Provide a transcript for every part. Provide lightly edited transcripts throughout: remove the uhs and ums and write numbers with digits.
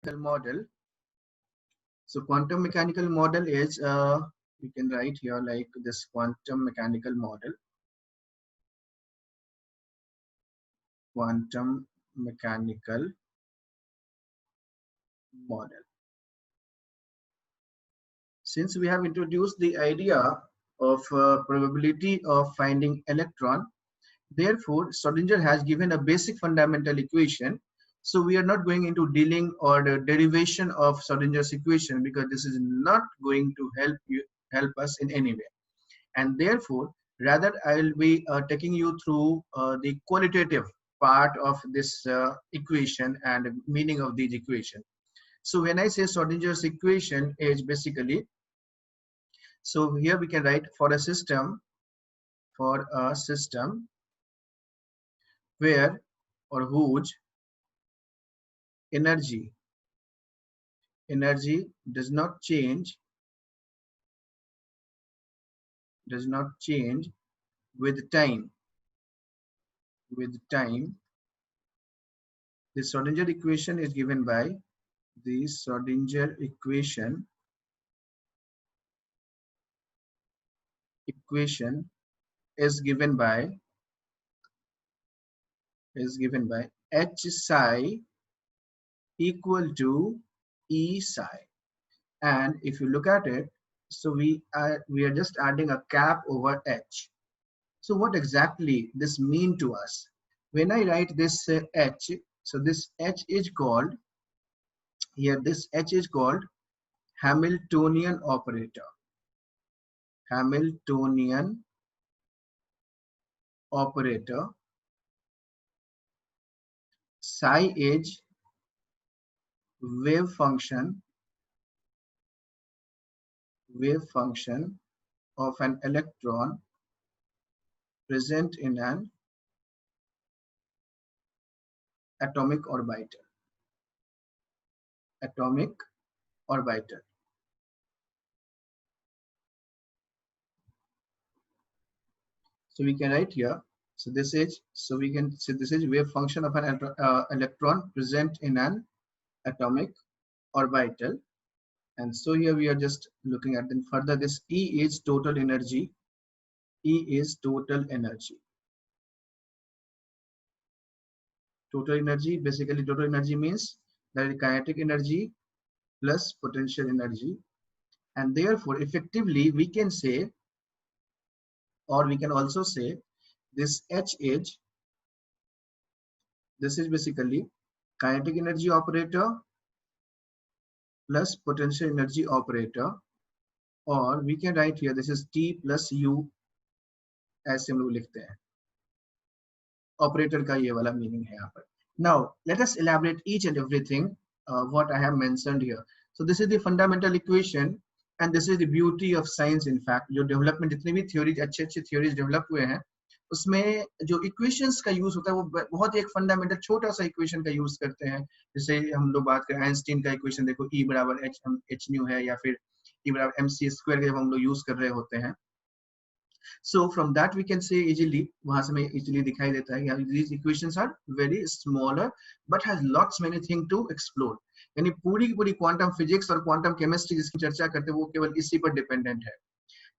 model. So quantum mechanical model is we can write here like this quantum mechanical model. Quantum mechanical model. Since we have introduced the idea of probability of finding electron, therefore Schrodinger has given a basic fundamental equation. So we are not going into dealing or the derivation of Schrodinger's equation because this is not going to help us in any way. And therefore, rather I will be taking you through the qualitative part of this equation and meaning of these equation. So when I say Schrodinger's equation is basically, so here we can write for a system where or whose energy does not change with time. The Schrodinger equation is given by the Schrodinger equation is given by H psi equal to E psi. And if you look at it, so we are just adding a cap over H. So what exactly this mean to us? When I write this H, so this H is called here. This H is called Hamiltonian operator. Hamiltonian operator. Psi is wave function of an electron present in an atomic orbital. So we can write here. So this is, so we can say this is wave function of an electron present in an atomic orbital. And so here we are just looking at then further this E is total energy. Total energy, basically total energy means that is kinetic energy plus potential energy. And therefore effectively we can say, or we can also say, this H is, this is basically kinetic energy operator plus potential energy operator, or we can write here this is T plus U, ऐसे हम लोग लिखते हैं. Operator का ये वाला meaning है यहाँ पर. Now let us elaborate each and everything what I have mentioned here. So this is the fundamental equation and this is the beauty of science. In fact जो development जितनी भी theories अच्छे theories develop हुए हैं उसमें जो equations का use होता है वो बहुत ही एक fundamental छोटा सा equation का use करते हैं. जैसे हम लोग बात करें आइंस्टीन का equation देखो E बराबर h nu है या फिर E बराबर mc square जब हम लोग use कर रहे होते हैं. So from that we can say easily, वहां से हमें easily दिखाई देता है कि these equations are very smaller but has lots many things to explore. यानी पूरी की पूरी quantum physics और quantum chemistry जिसकी चर्चा करते हैं वो केवल इसी पर dependent है.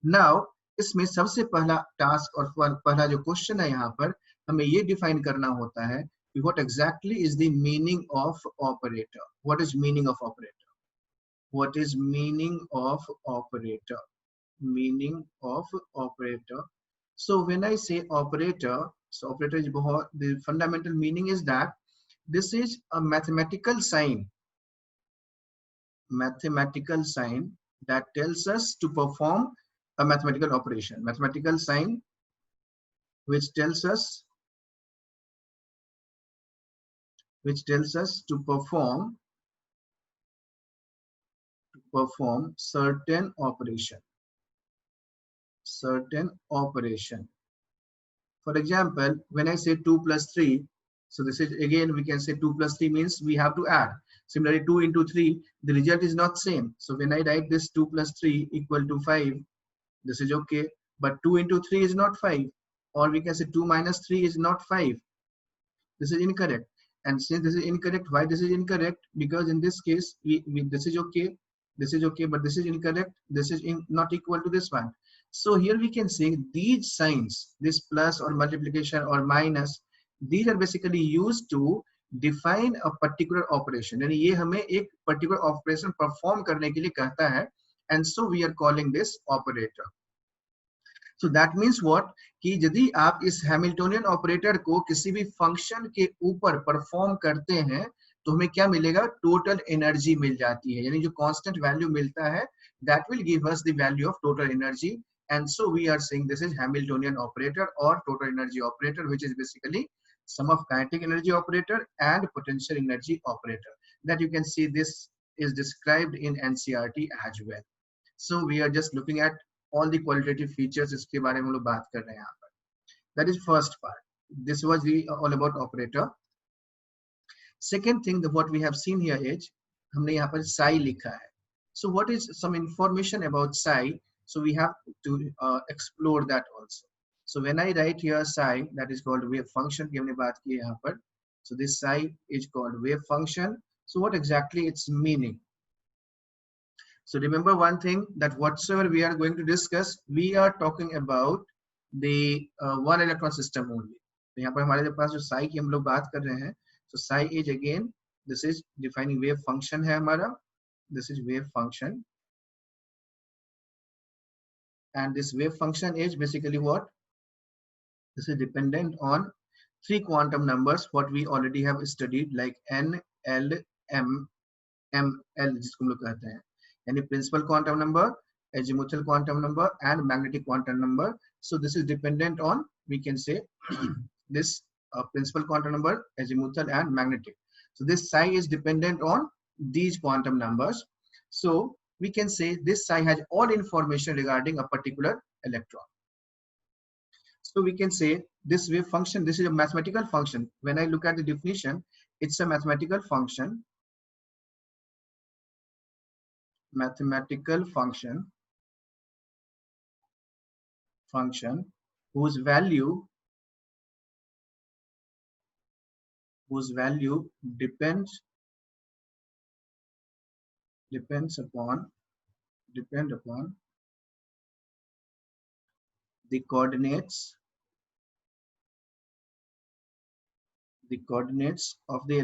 Now इसमें सबसे पहला टास्क और पहला जो क्वेश्चन है यहाँ पर हमें ये डिफाइन करना होता है कि what exactly is the meaning of operator. What is meaning of operator? What is meaning of operator? Meaning of operator. So when I say operator, so operator is the fundamental meaning is that this is a mathematical sign that tells us to perform a mathematical operation. Mathematical sign which tells us to perform certain operation. For example, when I say 2 plus 3, so this is again we can say 2 plus 3 means we have to add. Similarly 2 into 3, the result is not same. So when I write this 2 plus 3 equal to 5, this is okay, but 2 into 3 is not 5, or we can say 2 minus 3 is not 5. This is incorrect. And since this is incorrect, why this is incorrect? Because in this case, this is okay, but this is incorrect. This is not equal to this one. So here we can say these signs, this plus or multiplication or minus, these are basically used to define a particular operation. यानी ये हमें एक particular operation perform करने के लिए कहता है, and so we are calling this operator. So that means what? कि यदि आप इस हैमिल्टोनियन ऑपरेटर को किसी भी फंक्शन के ऊपर परफॉर्म करते हैं तो हमें क्या मिलेगा? टोटल एनर्जी मिल जाती है, यानी जो कांस्टेंट वैल्यू मिलता है that will give us the value of total energy, and so we are saying this is Hamiltonian operator or total energy operator, which is basically sum of kinetic energy operator and potential energy operator. That you can see this is described in NCERT as well. So we are just looking at all the qualitative features इसके बारे में हम लोग बात कर रहे हैं यहाँ पर. That is first part. This was the all about operator. Second thing that what we have seen here is हमने यहाँ पर psi लिखा है. So what is some information about psi? So we have to explore that also. So when I write here psi, that is called wave function की हमने बात की है यहाँ पर. So this psi is called wave function. So what exactly its meaning? So remember one thing, that whatsoever we are going to discuss, we are talking about the one electron system only. तो यहाँ पर हमारे पास जो psi की हम लोग बात कर रहे हैं, so psi is again, this is defining wave function है हमारा, this is wave function, and this wave function is basically what? This is dependent on three quantum numbers what we already have studied, like n, l, m, ml जिसको हम लोग कहते हैं, यानी principal quantum number, azimuthal quantum number and magnetic quantum number. So this is dependent on, we can say this principal quantum number, azimuthal and magnetic. So this psi is dependent on these quantum numbers. So we can say this psi has all information regarding a particular electron. So we can say this wave function, this is a mathematical function. When I look at the definition, it's a mathematical function. Mathematical function whose value depends upon the coordinates of the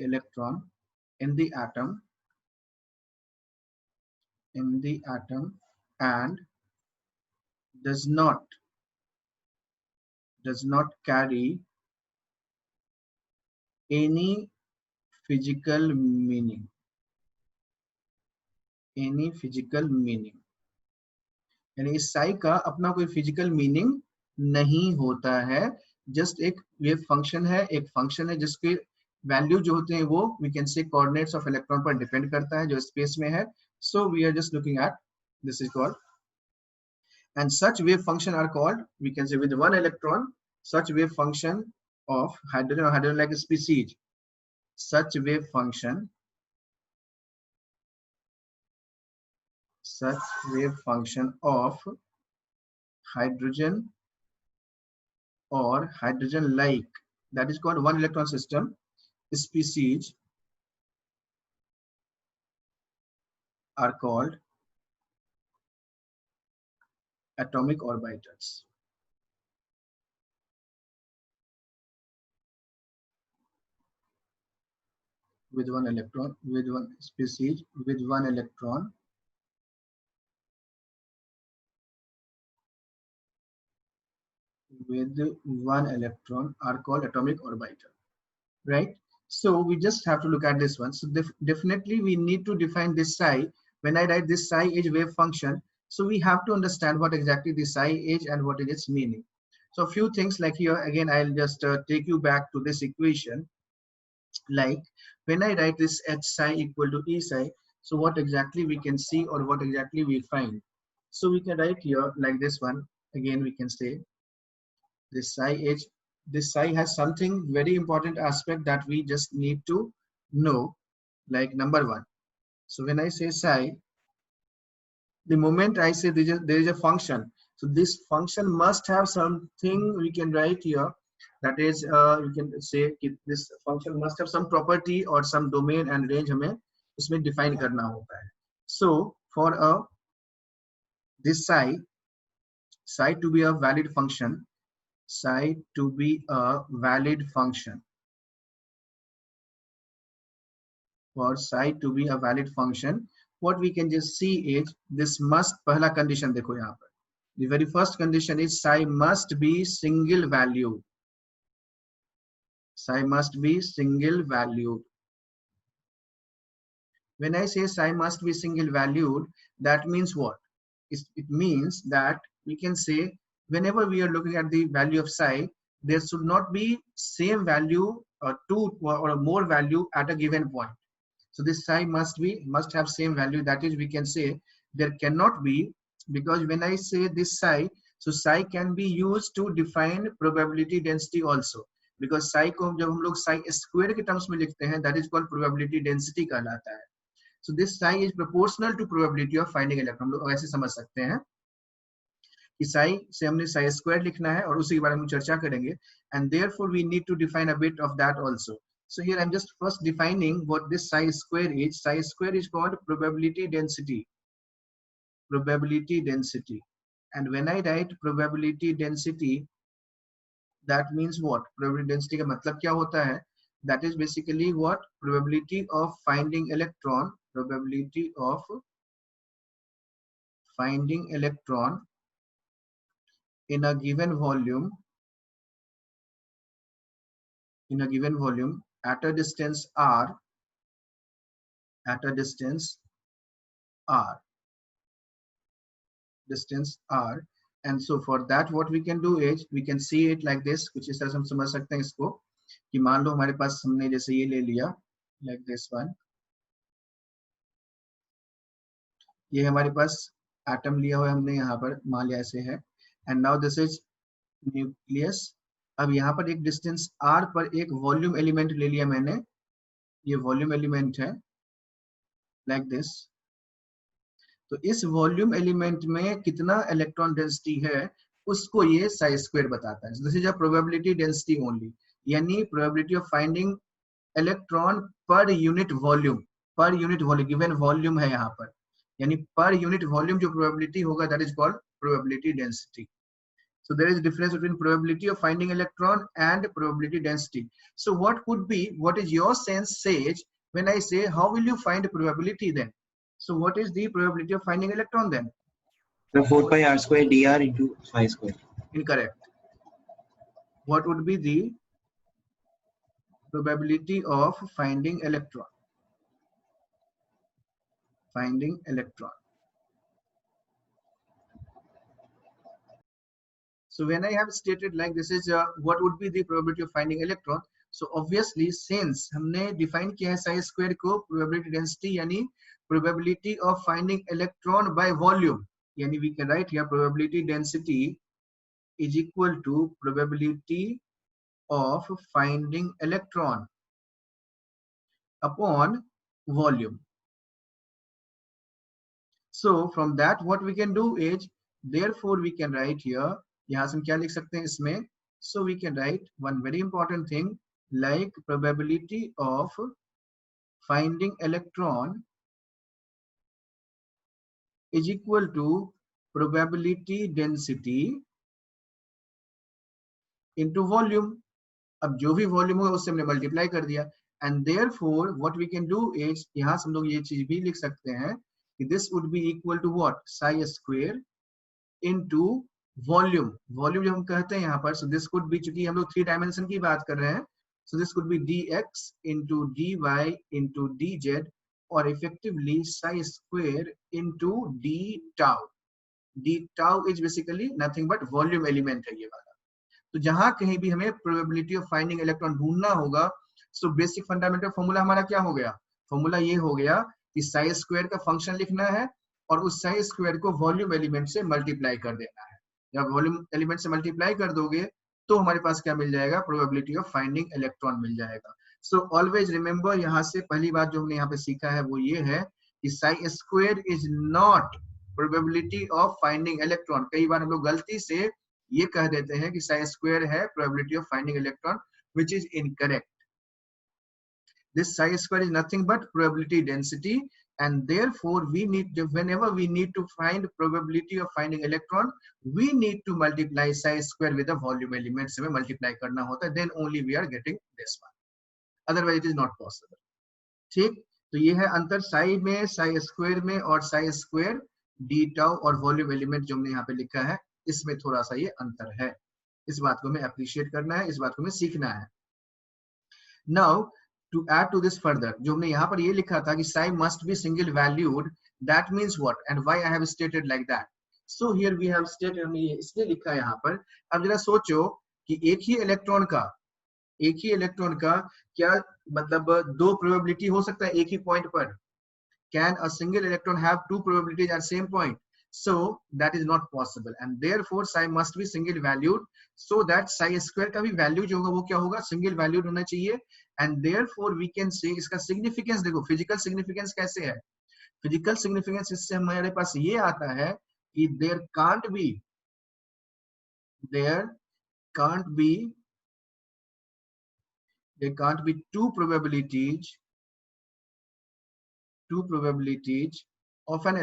electron in the atom and does not carry any physical meaning. यानी इस psi का अपना कोई physical meaning नहीं होता है, just एक wave function है, एक फंक्शन है जिसके वैल्यू जो होते हैं वो we can say coordinates of electron पर डिपेंड करता है जो स्पेस में है. So we are just looking at this is called, and such wave function are called, we can say with one electron, such wave function of hydrogen or hydrogen-like species, such wave function of hydrogen or hydrogen-like, that is called one electron system species, are called atomic orbitals. With one electron, with one species, with one electron, are called atomic orbital, right? So we just have to look at this one. So definitely we need to define this psi. When I write this psi is wave function, so we have to understand what exactly this psi is and what is its meaning. So a few things, like here again I'll just take you back to this equation. Like when I write this h psi equal to e psi, so what exactly we can see or what exactly we find? So we can write here like this one. Again we can say this psi has something very important aspect that we just need to know, like number one. So when I say psi, the moment I say there is a function, So this function must have something we can write here, that is we can say this function must have some property or some domain and range हमें इसमें define करना होता है. So for this psi to be a valid function, psi to be a valid function, for psi to be a valid function, what we can just see is this must, पहला condition देखो यहाँ पर, the very first condition is psi must be single valued. Psi must be single valued. When I say psi must be single valued, that means what? It means that we can say whenever we are looking at the value of psi, there should not be same value or two or more value at a given point. So this psi must have same value. That is, we can say there cannot be, because when I say this psi, so psi can be used to define probability density also. Because psi को जब हम लोग psi square के terms में लिखते हैं, that is called probability density कहलाता है. So this psi is proportional to probability of finding electron. हम लोग ऐसे समझ सकते हैं कि psi से हमने psi square लिखना है और उसी के बारे में चर्चा करेंगे. And therefore we need to define a bit of that also. So here I'm just first defining what this psi square is. Psi square is called probability density. Probability density. And when I write probability density, that means what? Probability density का मतलब क्या होता है? That is basically what? Probability of finding electron. Probability of finding electron in a given volume. In a given volume at a distance r. At a distance r. Distance r. And so for that, what we can do is we can see it like this. कुछ इस तरह से हम समझ सकते हैं इसको कि मान लो हमारे पास हमने जैसे ये ले लिया like this one. ये हमारे पास एटम लिया हुआ है हमने यहाँ पर, मान लिया ऐसे है. And now this is nucleus. अब यहाँ पर एक डिस्टेंस r पर एक वॉल्यूम एलिमेंट ले लिया मैंने. ये वॉल्यूम एलिमेंट है like this. तो इस वॉल्यूम एलिमेंट में कितना इलेक्ट्रॉन डेंसिटी है उसको ये psi स्क्वायर बताता है. This is a probability density only, यानी probability of finding electron per unit volume. Per unit volume, given volume है यहाँ पर, यानी पर यूनिट वॉल्यूम जो प्रोबेबिलिटी होगा that is called probability density. So there is a difference between probability of finding electron and probability density. So what is your sense says when I say how will you find probability then? So what is the probability of finding electron then? The 4 pi r square dr into phi square. Incorrect. What would be the probability of finding electron? Finding electron. So when I have stated like this is what would be the probability of finding electron. So obviously since हमने define किया है psi square को probability density यानी probability of finding electron by volume, यानी we can write here probability density is equal to probability of finding electron upon volume. So from that what we can do is therefore we can write here, यहाँ से हम क्या लिख सकते हैं इसमें, so we can write one very important thing like probability of finding electron is equal to probability density into volume. अब जो भी वॉल्यूम होगा उससे हमने मल्टीप्लाई कर दिया. And therefore what we can do is यहाँ से हम लोग ये चीज भी लिख सकते हैं कि this would be equal to what? Psi square into volume. Volume जब हम कहते हैं यहाँ पर, so this could be, चूंकि हम लोग 3 डायमेंशन की बात कर रहे हैं, so this could be dx into dy into dz or effectively psi square into d tau. d tau is basically nothing but volume element है ये वाला. तो जहां कहीं भी हमें प्रोबेबिलिटी ऑफ फाइंडिंग इलेक्ट्रॉन ढूंढना होगा, सो बेसिक फंडामेंटल फॉर्मूला हमारा क्या हो गया? फॉर्मूला ये हो गया कि साई स्क्वायर का फंक्शन लिखना है और उस साई स्क्वायर को वॉल्यूम एलिमेंट से मल्टीप्लाई कर देना है. जब वॉल्यूम एलिमेंट से मल्टीप्लाई कर दोगे तो हमारे पास क्या मिल जाएगा? प्रोबेबिलिटी ऑफ फाइंडिंग इलेक्ट्रॉन मिल जाएगा. सो ऑलवेज रिमेंबर, यहाँ से पहली बात जो हमने यहाँ पे सीखा है वो ये है कि Sai square is not probability of finding electron. कई बार हम लोग गलती से ये कह देते हैं कि साई स्क्वायर है probability of finding electron, which is incorrect. This psi square is nothing but probability density, and therefore we need to, whenever we need to find probability of finding electron, we need to multiply psi square with the volume element से में multiply करना होता है, then only we are getting this one. Otherwise it is not possible. ठीक, तो ये है अंतर साई में, साई स्क्वायर में और साई स्क्वायर डी टाउ और वॉल्यूम एलिमेंट जो हमने यहाँ पे लिखा है, इसमें थोड़ा सा ये अंतर है। इस बात को हमें अप्रिशिएट करना है, इस बात को हमें सीखना है। Now to add to this further, जो हमने यहाँ पर ये लिखा था कि psi must be single valued, that means what and why I have stated like that. So here we have stated, हमने ये इसलिए लिखा है यहाँ पर। अब जरा सोचो कि एक ही इलेक्ट्रॉन का क्या मतलब दो प्रोबेबिलिटी हो सकता है एक ही पॉइंट पर? Can a single electron have two probabilities at same point? So that is not possible, and therefore psi must be single valued, so that psi square का भी वैल्यू जो होगा वो क्या होगा? सिंगल वैल्यूड होना चाहिए। and therefore we can say इसका सिग्निफिकेंस देखो, फिजिकल सिग्निफिकेंस कैसे है? फिजिकल सिग्निफिकेंस इससे हमारे पास ये आता है कि there can't be two probabilities of an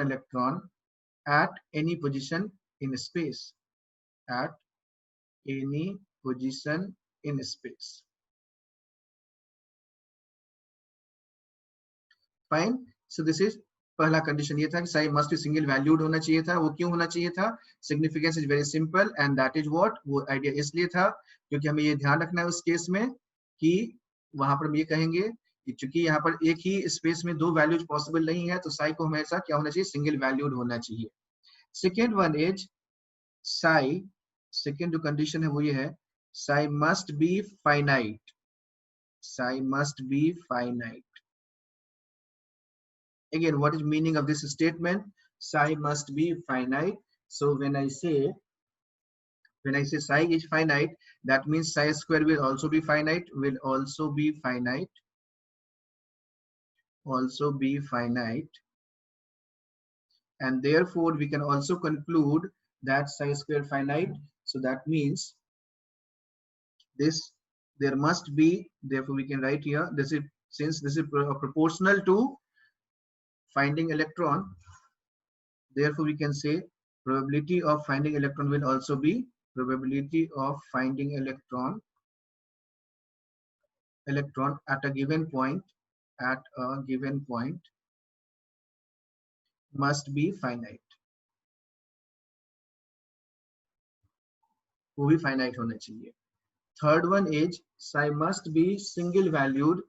electron at any position in space, Fine. So this is पहला कंडीशन ये था कि Sai must be single valued होना चाहिए था। वो क्यों होना चाहिए था? Significance is very simple and that is what, वो आइडिया इसलिए था क्योंकि हमें ये ध्यान रखना है उस केस में कि वहां पर हम ये कहेंगे कि चूंकि यहाँ पर एक ही स्पेस में दो वैल्यूज पॉसिबल नहीं है, तो साई को हमेशा क्या होना चाहिए? सिंगल वैल्यूड होना चाहिए। Second one is Sai, second जो कंडीशन है वो ये है, Sai must be finite. Again, what is meaning of this statement? Psi must be finite. So when I say psi is finite, that means psi square will also be finite, and therefore we can also conclude that psi square finite. So that means this there must be, therefore we can write here, this is, since this is proportional to finding electron, therefore we can say probability of finding electron will also be electron at a given point must be finite, वो भी finite होना चाहिए। Third one is psi must be single valued,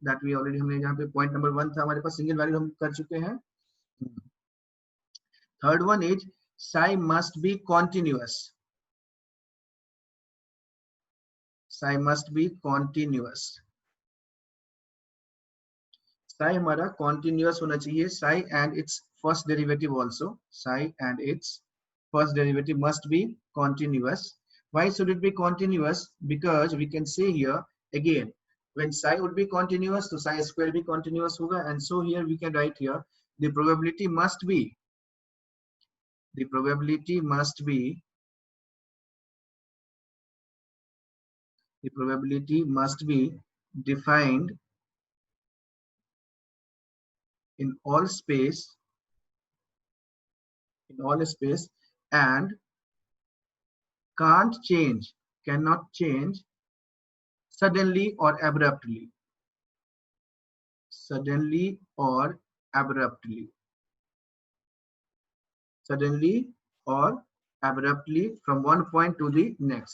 that we already, हमने यहाँ पे point number 1 था हमारे पास, single value हम कर चुके हैं। Third one is psi must be continuous, psi हमारा continuous होना चाहिए, psi and its first derivative also, must be continuous. Why should it be continuous? Because we can say here again, when psi would be continuous, so psi square be continuous hoga, and so here we can write here the probability must be defined in all space and cannot change suddenly or abruptly from one point to the next,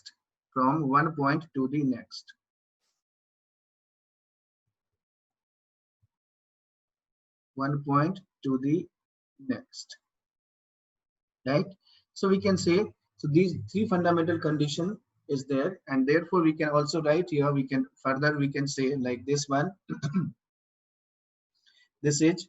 right? So we can say, so these three fundamental condition is there, and therefore we can also write here, we can say like this one this is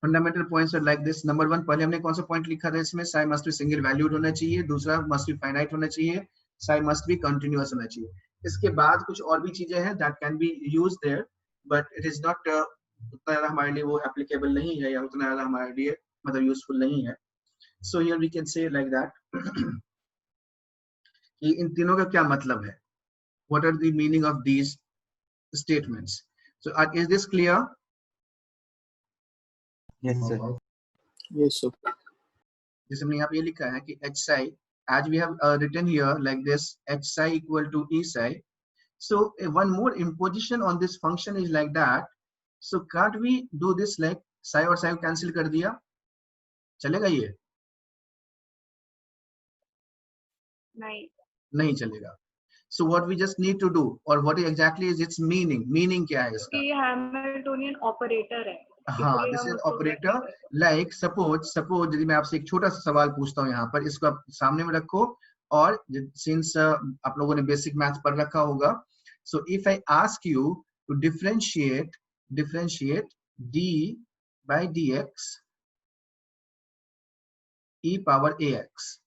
fundamental points are like this. Number 1, पहले हमने कौन सा point लिखा था इसमें? psi must be single valued होना चाहिए, दूसरा must be finite होना चाहिए, psi must be continuous होना चाहिए। इसके बाद कुछ और भी चीजें हैं that can be used there, but it is not उतना ज़्यादा हमारे लिए वो एप्लीकेबल नहीं है, या उतना ज़्यादा हमारे लिए मतलब यूजफुल नहीं है. So here we can say like that कि इन तीनों का क्या मतलब है, what are the meaning of these statements. So is this clear? Yes, sir. Yes, sir. जैसे हमने यहाँ पे ये लिखा है कि h psi, as we have written here like this, h psi equal to e psi. So one more imposition on this function is like that. So can't we do this like psi और psi को cancel कर दिया, चलेगा ये? नहीं चलेगा. So what we just need to do, or what exactly is its meaning? Meaning क्या है इसका? ये हैमिल्टोनियन ऑपरेटर है. हाँ, this is operator. Like suppose यदि मैं आपसे एक छोटा सा सवाल पूछता हूँ यहाँ पर, इसको आप सामने में रखो, और सिंस आप लोगों ने बेसिक मैथ पढ़ रखा होगा, so if I ask you to differentiate d by dx e power ax,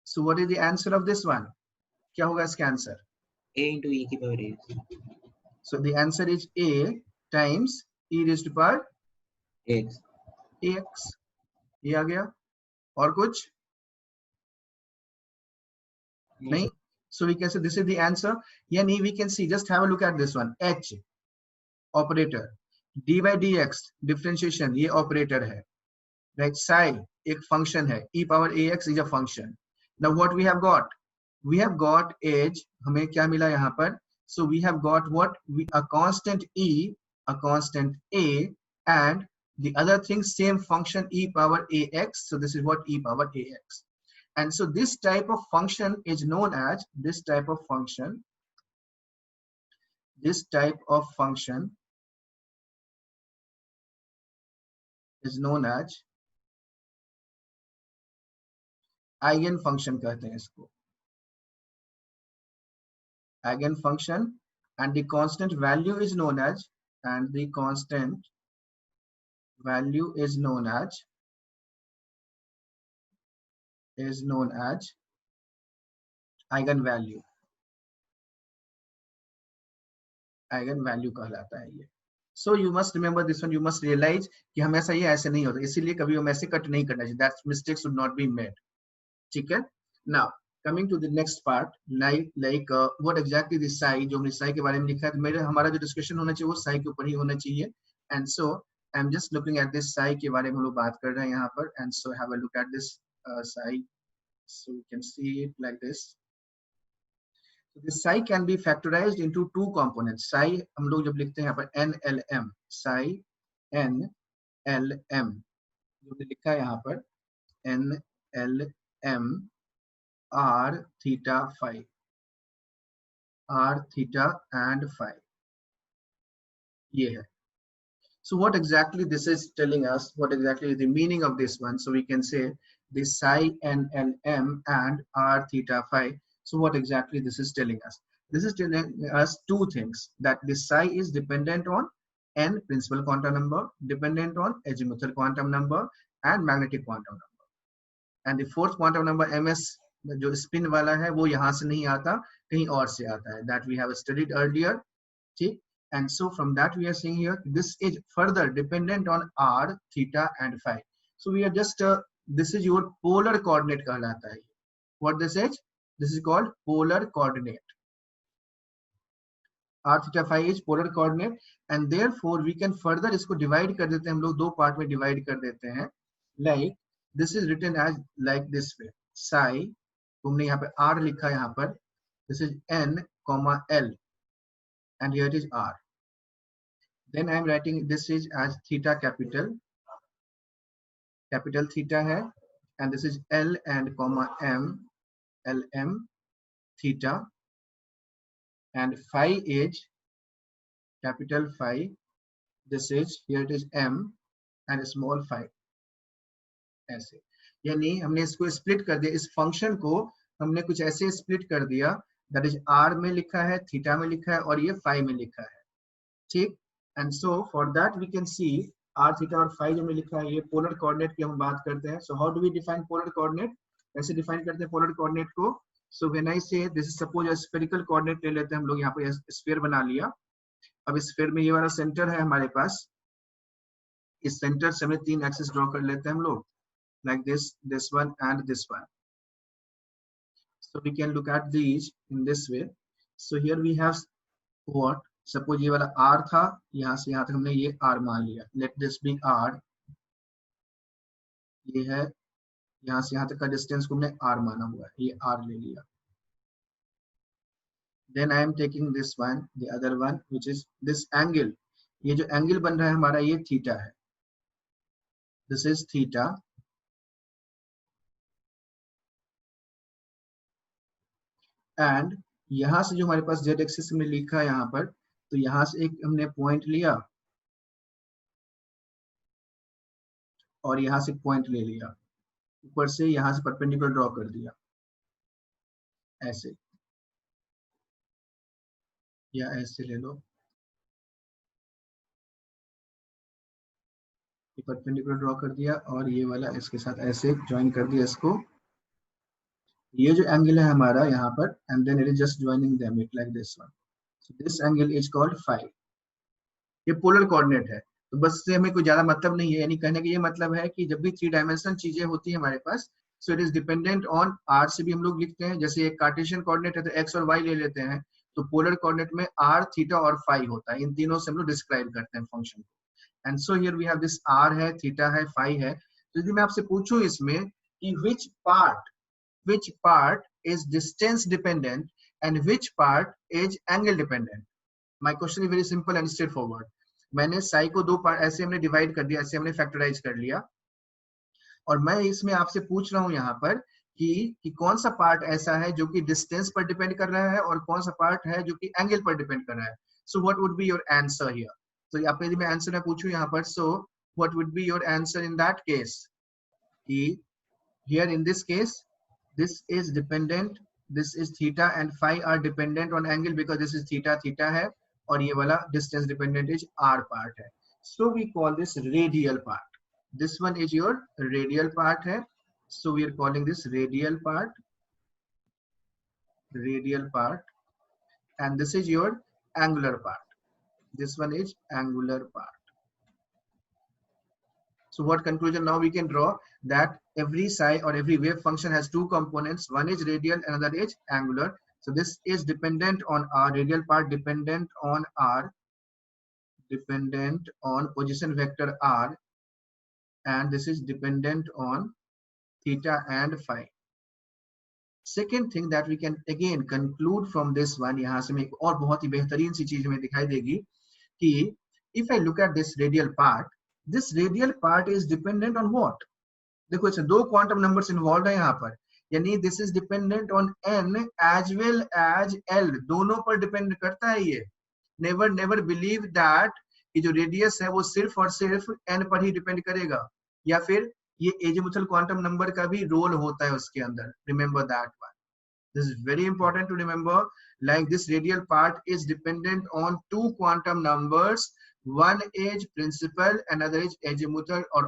so what is the answer of this one? क्या होगा इसका आंसर? A into e की power ax. So the answer is a times e raised to power Ax. ax. ये आ गया. और कुछ नहीं? So we can say this is the answer. Yani we can see, just have a look at this one. H operator, d by dx differentiation, ये operator है. Right? Psi एक function है. E power ax is a function. Now what we have got? We have got h. हमें क्या मिला यहाँ पर? So we have got what? A constant e, a constant a, and the other thing same function e power ax. So this is what e power ax. And so this type of function is known as, this type of function is known as eigen function कहते हैं इसको. Eigen function, and the constant value is known as, eigenvalue. Eigenvalue कहलाता है ये. So you must remember this one. You must realize कि हमेशा ये ऐसे नहीं होता, इसीलिए कभी हम ऐसे कट नहीं करना चाहिए. That mistake should not be made. ठीक है? Now coming to the next part, like what exactly the psi, जो हमने psi के बारे में लिखा है, मेरे हमारा जो डिस्कशन होना चाहिए वो psi के ऊपर ही होना चाहिए. And so I'm just looking at this psi के बारे में हम लोग बात कर रहे हैं यहाँ पर. And so have a look at this psi. So you can see it like this. So this psi can be factorized into two components. Psi हम लोग जब लिखते हैं यहाँ पर NLM, psi NLM, जो लिखा है यहाँ पर NLM r theta phi, r theta and phi, ये है. So what exactly this is telling us, what exactly is the meaning of this one? So we can say this psi NLM and r theta phi. So what exactly this is telling us? This is telling us two things, that this psi is dependent on n principal quantum number, dependent on azimuthal quantum number and magnetic quantum number. And the fourth quantum number ms, जो spin वाला है, वो यहाँ से नहीं आता, कहीं और से आता है. That we have studied earlier. ठीक? And so from that we are saying here, this is further dependent on r, theta and phi. So we are just, this is your polar coordinate कहलाता है. What this is? This is called polar coordinate. R theta phi is polar coordinate, and therefore we can further इसको divide कर देते हैं हम लोग, दो part में divide कर देते हैं. Like this is written as like this way. Psi, तुमने यहाँ पे R लिखा है यहाँ पर. This is n, L, and here it is R. Then I am writing this is as theta capital theta है, and this is L and M, LM theta, and phi is capital phi. This is, here it is M and small phi. ऐसे, यानी हमने इसको split कर दिया, इस function को हमने कुछ ऐसे स्प्लिट कर दिया, दैट इज R में लिखा है, थीटा में लिखा है, और ये phi में लिखा है. ठीक? And so for that we can see r theta और phi जो में लिखा है, ये polar coordinate की हम बात करते हैं. So how do we define polar coordinate? कैसे define करते हैं polar coordinate को? So when I say this is suppose spherical coordinate ले लेते हैं हम लोग, यहाँ पे स्फीयर बना लिया। अब स्फीयर में ये वाला सेंटर है हमारे पास, इस सेंटर से हमें 3 एक्सिस ड्रॉ कर लेते हैं हम लोग, like this one and this one. So we can look at these in this way. So here we have what, suppose ये वाला r था, यहाँ से यहाँ तक हमने ये r मान लिया, let this be r, ये है यहाँ से यहाँ तक का डिस्टेंस को हमने r माना हुआ है, ये r ले लिया। Then I am taking this one, the other one, which is this angle, ये जो एंगल बन रहा है हमारा ये थीटा है, this is theta, एंड यहां से जो हमारे पास जेड एक्सिस में लिखा है यहाँ पर, तो यहाँ से एक हमने पॉइंट लिया और यहाँ से पॉइंट ले लिया, ऊपर से यहाँ से परपेंडिकुलर ड्रॉ कर दिया ऐसे, या ऐसे ले लो, ये परपेंडिकुलर ड्रॉ कर दिया और ये वाला इसके साथ ऐसे ज्वाइन कर दिया इसको, ये जो एंगल है हमारा यहाँ पर, and then it is just joining them it like this one, so this angle is called phi. ये पोलर कोऑर्डिनेट है, तो बस से हमें कोई ज्यादा मतलब नहीं है, यानी कहने का ये मतलब है कि जब भी 3 डायमेंशनल चीजें होती है हमारे पास, so it is dependent on R से भी हम लोग लिखते हैं, जैसे एक कार्टेशियन कोऑर्डिनेट है तो एक्स और वाई ले लेते हैं, तो पोलर कोऑर्डिनेट में आर, थीटा और फाई होता है, इन तीनों से हम लोग डिस्क्राइब करते हैं फंक्शन को। And so here we have this r है, थीटा है, फाई है। तो यदि मैं आपसे पूछूं इसमें कि which part is distance dependent and which part is angle dependent, my question is very simple and straightforward. मैंने साई को 2 पार्ट ऐसे हमने डिवाइड कर दिया, ऐसे हमने फैक्टराइज कर लिया, और मैं इसमें आपसे पूछ रहा हूं यहाँ पर कि कौन सा पार्ट ऐसा है जो कि डिस्टेंस पर डिपेंड कर रहा है और कौन सा पार्ट है जो कि एंगल पर डिपेंड कर रहा है। So what would be your answer here? तो आप यदि मैं आंसर में पूछूं यहाँ पर, so what would be your answer in that case? कि here in this case this is dependent, this is theta and phi are dependent on angle because this is theta है और ये वाला distance dependent is r part है, so we call this radial part. This one is your radial part है, so we are calling this radial part, and this is your angular part, this one is angular part. So what conclusion now we can draw? That every psi or every wave function has 2 components, one is radial, another is angular. So this is dependent on r, radial part dependent on r, dependent on position vector r, and this is dependent on theta and phi. Second thing that we can again conclude from this one, यहाँ से मैं एक और बहुत ही बेहतरीन सी चीज हमें दिखाई देगी कि if I look at this radial part, this radial part is dependent on what? देखो इसमें 2 क्वांटम नंबर्स इन्वॉल्व है यहाँ पर, यानी this is dependent on n as well as l, दोनों पर डिपेंड करता है ये। नेवर बिलीव दैट कि जो रेडियस है वो सिर्फ और सिर्फ n पर ही डिपेंड करेगा, या फिर ये एजिमुथल क्वांटम नंबर का भी रोल होता है उसके अंदर। Remember that one, this is very important to remember, like this radial part is dependent on 2 quantum numbers, one is principal, another is azimuthal or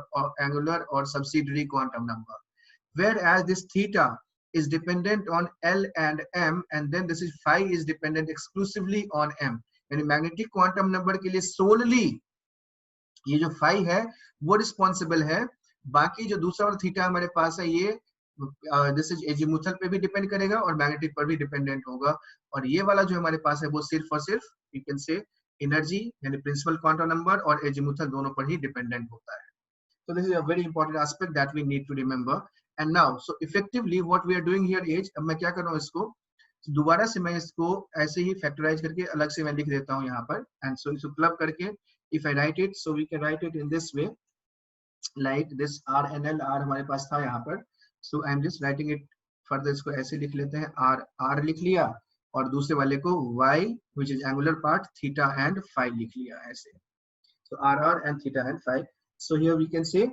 angular or subsidiary quantum number, whereas this theta is dependent on L and M, and then this is phi is dependent exclusively on M, यानी magnetic quantum number के लिए solely ये जो phi है वो responsible है, बाकी जो दूसरा और थीटा हमारे पास है ये दिस इज एजिमुथल पे भी डिपेंड करेगा और मैग्नेटिक पर भी डिपेंडेंट होगा, और ये वाला जो हमारे पास है वो सिर्फ और सिर्फ यू कैन से एनर्जी यानी प्रिंसिपल क्वांटम नंबर और एजिमुथल दोनों पर ही डिपेंडेंट होता है। So this is a very important aspect that we need to remember. And now, so effectively what we are doing here is, अब मैं क्या कर रहा हूँ इसको दोबारा से मैं इसको ऐसे ही फैक्टराइज करके अलग से मैं लिख देता हूँ यहाँ पर, एंड सो इसको क्लब करके if I write it, so we can write it in this way, like this r and l, r हमारे पास था यहाँ पर, so I am just writing it further, इसको ऐसे लिख लेते हैं, r लिख लिया और दूसरे वाले को y which is angular part, theta and phi लिख लिया ऐसे, so r and theta and phi. So here we can say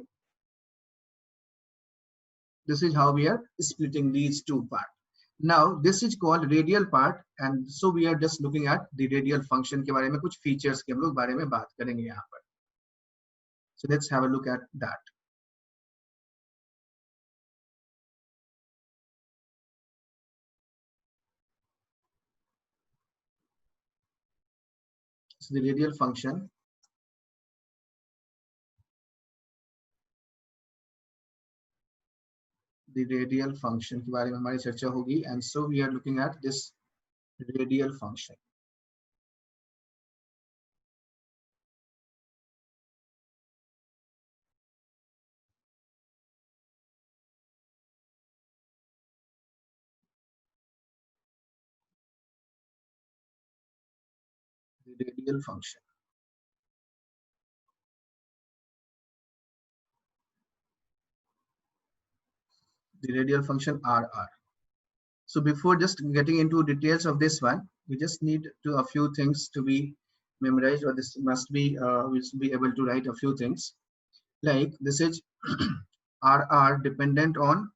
this is how we are splitting these 2 parts. Now this is called radial part, and so we are just looking at the radial function के बारे में, कुछ features के हम लोग बारे में बात करेंगे यहाँ पर. So let's have a look at that. the radial function. The radial function के बारे में हमारी चर्चा होगी, and so we are looking at this radial function. The radial function. The radial function RR. So before just getting into details of this one, we just need to a few things to be memorized, or this must be we should be able to write a few things. Like this is RR dependent on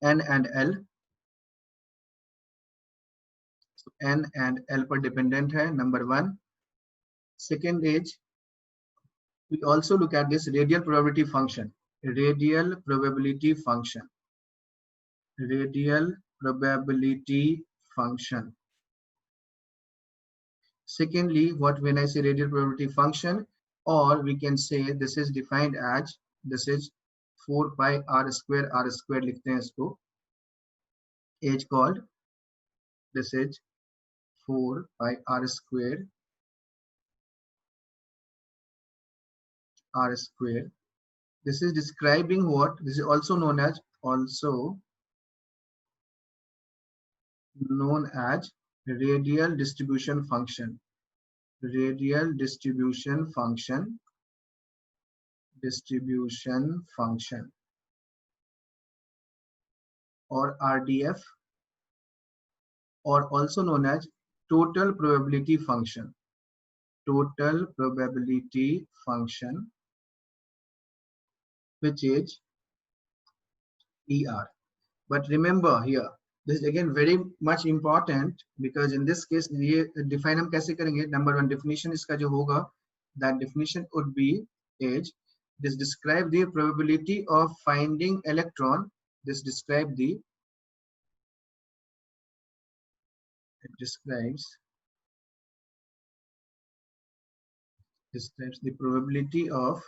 N and L. So N and L पर dependent है, number one. Second is we also look at this radial probability function. Radial probability function. Radial probability function. Secondly, what when I say radial probability function, or we can say this is defined as, this is 4 pi r square लिखते हैं इसको, age called, this is 4 pi r square r square. This is describing what? This is also known as radial distribution function. Radial distribution function. Or RDF, or also known as total probability function. Total probability function, which is ER. But remember here, this is again very much important, because in this case ये define हम कैसे करेंगे? Number one definition इसका जो होगा, that definition would be is this describe the probability of finding electron. This describe the describes the probability of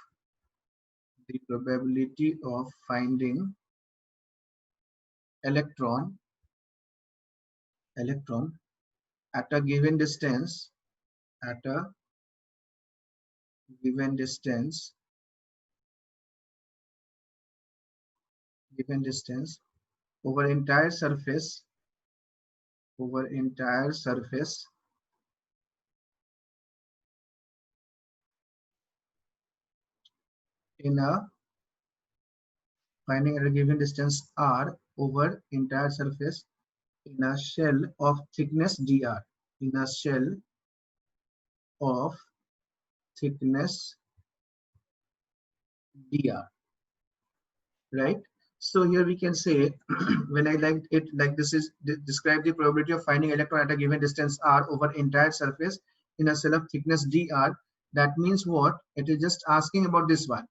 finding electron at a given distance, over entire surface in a finding at a given distance r over entire surface in a shell of thickness dr. In a shell of thickness dr. Right? So here we can say when I like it like this is describe the probability of finding electron at a given distance r over entire surface in a shell of thickness dr. That means what? It is just asking about this one.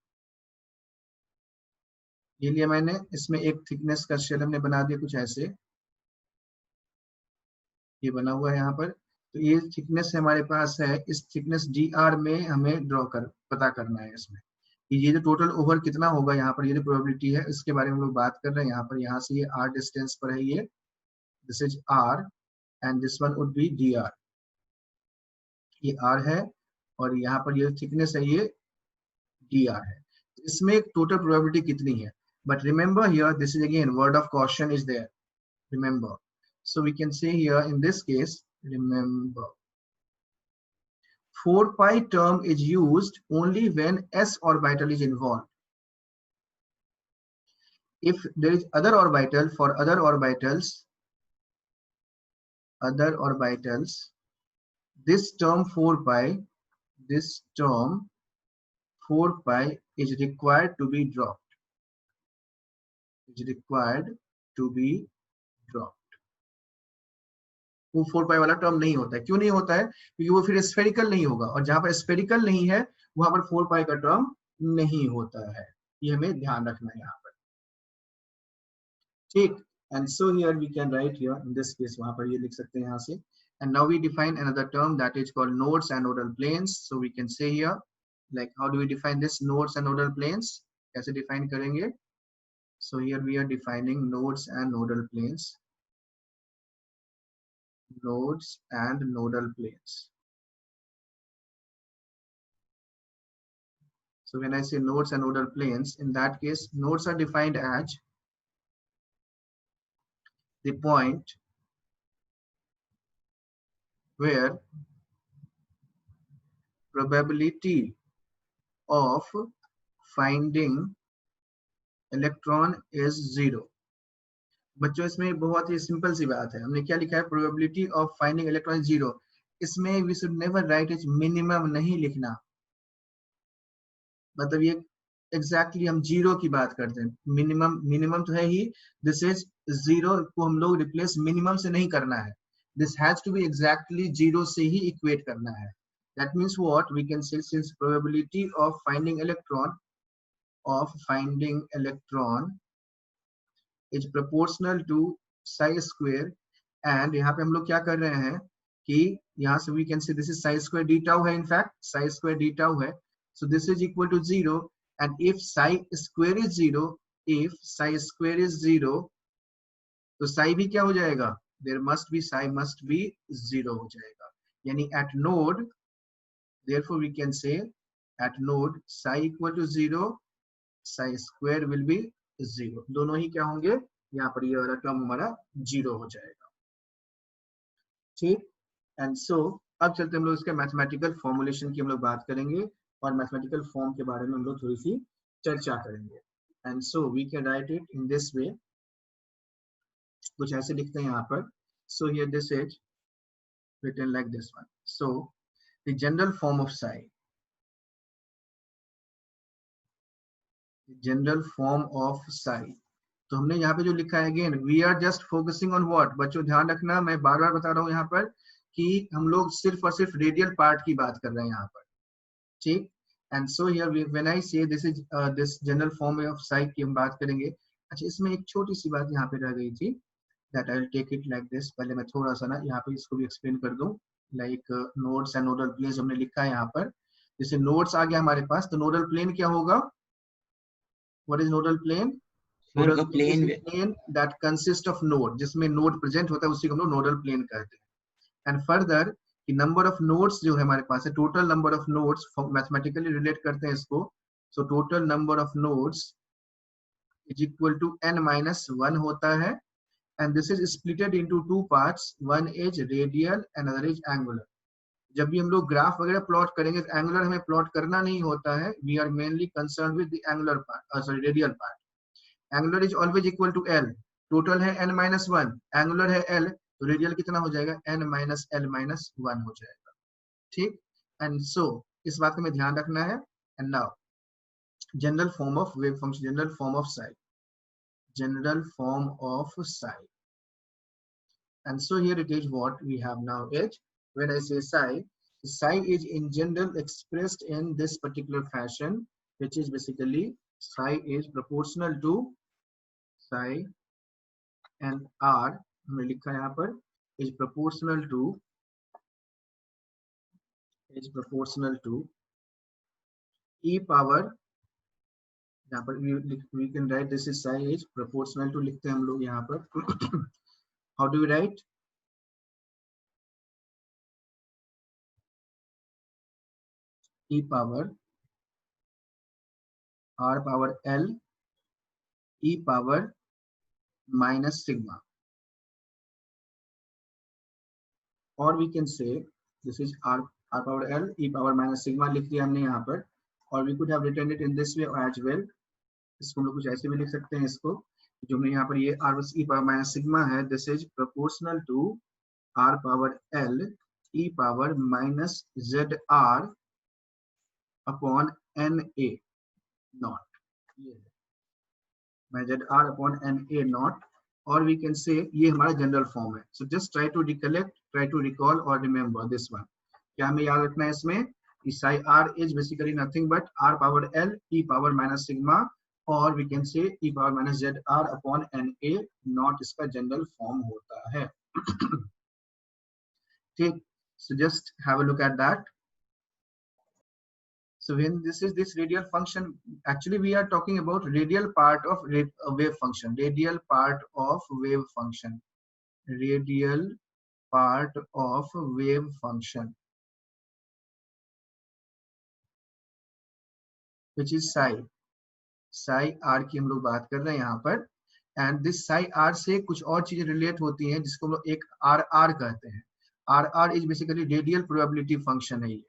ये लिया मैंने, इसमें एक thickness का shell हमने बना दिया कुछ ऐसे, ये बना हुआ है यहाँ पर. तो ये थिकनेस हमारे पास है, इस थिकनेस dr में हमें पता करना है इसमें ये जो टोटल ओवर कितना होगा. यहाँ पर ये जो प्रोबेबिलिटी है इसके बारे में हम लोग बात कर रहे हैं. यहाँ पर यहाँ से ये r डिस्टेंस पर है, ये this is r and this one would be dr. ये r है और यहाँ पर ये थिकनेस है, ये dr है. इसमें टोटल प्रोबेबिलिटी कितनी है? But remember here, this is again word of caution is there. Remember. So we can say here in this case, remember, 4 pi term is used only when s orbital is involved. If there is other orbital, for other orbitals, this term 4 pi is required to be dropped. वो 4 पाई वाला term नहीं होता है. क्यों नहीं होता है? क्योंकि वो फिर स्फेरिकल नहीं होगा, और जहां पर स्फेरिकल नहीं है वहां पर 4 पाई का टर्म नहीं होता है. ये हमें ध्यान रखना है यहाँ पर. ठीक. And so here we can write here in this case, वहां पर ये लिख सकते हैं यहाँ से And now we define another term that is called nodes and nodal planes. So we can say here, like, how do we define this nodes and nodal planes? कैसे define करेंगे? So here we are defining nodes and nodal planes. Nodes and nodal planes. So when I say nodes and nodal planes, in that case, nodes are defined as the point where probability of finding electron is 0. बच्चों इसमें बहुत ही simple सी बात है, हमने क्या लिखा है, probability of finding electron 0. इसमें we should never write is minimum नहीं लिखना, मतलब ये एग्जैक्टली हम 0 की बात करते हैं. मिनिमम तो है ही, दिस इज 0 को हम लोग रिप्लेस मिनिमम से नहीं करना है, this has to be exactly 0 से ही इक्वेट करना है. That means what we can say, since probability of finding electron is proportional to psi square, and यहाँ पे हम लोग क्या कर रहे हैं कि यहाँ से we can say this is psi square d tau है, in fact psi square d tau है, so this is equal to 0, and if psi square is 0, तो psi भी क्या हो जाएगा, there must be psi must be 0 हो जाएगा, यानी at node, therefore we can say at node psi equal to 0, psi square will be 0, दोनों ही क्या होंगे, यहाँ पर ये वाला टर्म हमारा 0 हो जाएगा. ठीक, एंड सो अब चलते हम लोग इसके मैथमेटिकल फॉर्मुलेशन की हम लोग बात करेंगे, और मैथमेटिकल फॉर्म के बारे में हम लोग थोड़ी सी चर्चा करेंगे. And so we can write it in this way, कुछ ऐसे लिखते हैं यहाँ पर. So here this is written like this one. So the general form of psi, general form of psi, तो हमने यहाँ पे जो लिखा है, again we are just focusing on what, बच्चों ध्यान रखना, मैं बार बार बता रहा हूँ यहाँ पर कि हम लोग सिर्फ और सिर्फ रेडियल पार्ट की बात कर रहे हैं यहाँ पर. ठीक, and so here when I say this is this general form of psi की हम बात करेंगे. अच्छा, इसमें एक छोटी सी बात यहाँ पे रह गई थी, that I will take it like this. पहले मैं थोड़ा सा ना यहाँ पे इसको भी एक्सप्लेन कर दूं. Like nodes and nodal planes हमने लिखा है यहाँ पर, जैसे नोड्स आ गया हमारे पास, तो नोडल प्लेन क्या होगा, what is nodal plane? Nodal plane that consist of node, जिसमें नोड प्रेजेंट होता है उसी को हम लोग नोडल प्लेन कहते हैं. एंड फर्दर कि नंबर ऑफ नोड्स जो है हमारे पास है, total number of nodes, mathematically relate करते हैं इसको. So total number of nodes is equal to n-1 होता है, and this is splitted into 2 parts, one is radial and other is angular. जब भी हम लोग ग्राफ वगैरह प्लॉट करेंगे तो एंगुलर हमें प्लॉट करना नहीं होता है, we are mainly concern with the angular part, sorry radial part. Angular is always equal to l, total है n-1, एंगुलर है l, तो रेडियल कितना हो जाएगा, n-l-1 हो जाएगा. ठीक, एंड सो इस बात को हमें ध्यान रखना है. And now general form of wave function, general form of psi, general form of psi. And so here it is, what we have now is, when I say psi is in general expressed in this particular fashion, which is basically psi is proportional to psi and r, हमने लिखा है यहाँ पर, is proportional to e power, यहाँ पर we can write this is psi is proportional to, लिखते हैं हम लोग यहाँ पर. How do we write? E power r power l e power minus sigma, or we can say this is r power l e power minus sigma लिख दिया हमने यहाँ पर, और we could have written it in this way as well. इसको हम लोग कुछ ऐसे भी लिख सकते हैं, इसको जो हमने यहाँ पर ये r e power minus sigma है, this is proportional to r power l e power minus z r upon na naught, by z r upon na naught, or we can say ये हमारा जनरल फॉर्म है. So just try to recollect, try to recall or remember this one. क्या हमें याद रखना है इसमें, psi r is basically nothing but r power l e power minus sigma, or we can say e power minus z r upon na naught, इसका general form होता है. ठीक, so just have a look at that. So when this is this radial function, actually we are talking about radial part of wave function, radial part of wave function, radial part of wave function, which is psi r की हम लोग बात कर रहे हैं यहाँ पर. And this psi r से कुछ और चीजें रिलेट होती हैं जिसको हम लोग एक RR कहते हैं. RR is basically radial probability function है, ये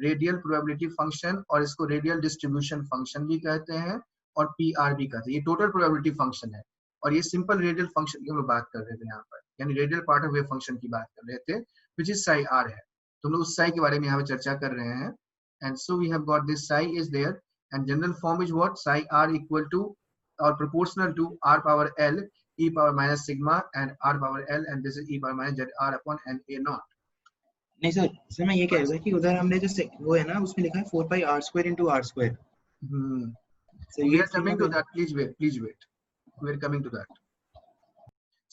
रेडियल प्रोबेबिलिटी फंक्शन, और इसको रेडियल डिस्ट्रीब्यूशन फंक्शन भी कहते हैं और PR भी कहते हैं. ये टोटल प्रोबेबिलिटी फंक्शन है और ये सिंपल रेडियल फंक्शन की हम लोग बात कर रहे थे यहाँ पर, यानी radial part of wave function की बात कर रहे थे, विच इज psi r है. तो हम लोग उस psi के बारे में यहाँ पर चर्चा कर रहे हैं. And so we have got this psi is there and general form is what? Psi r equal to or proportional to r power l e power minus sigma and r power l, and this is e power minus z r upon n a naught. नहीं sir, sir मैं ये कह रहा था कि उधर हमने जो वो है ना उसमें लिखा है 4 pi r square into r square. So we are coming to that. Please wait. We are coming to that.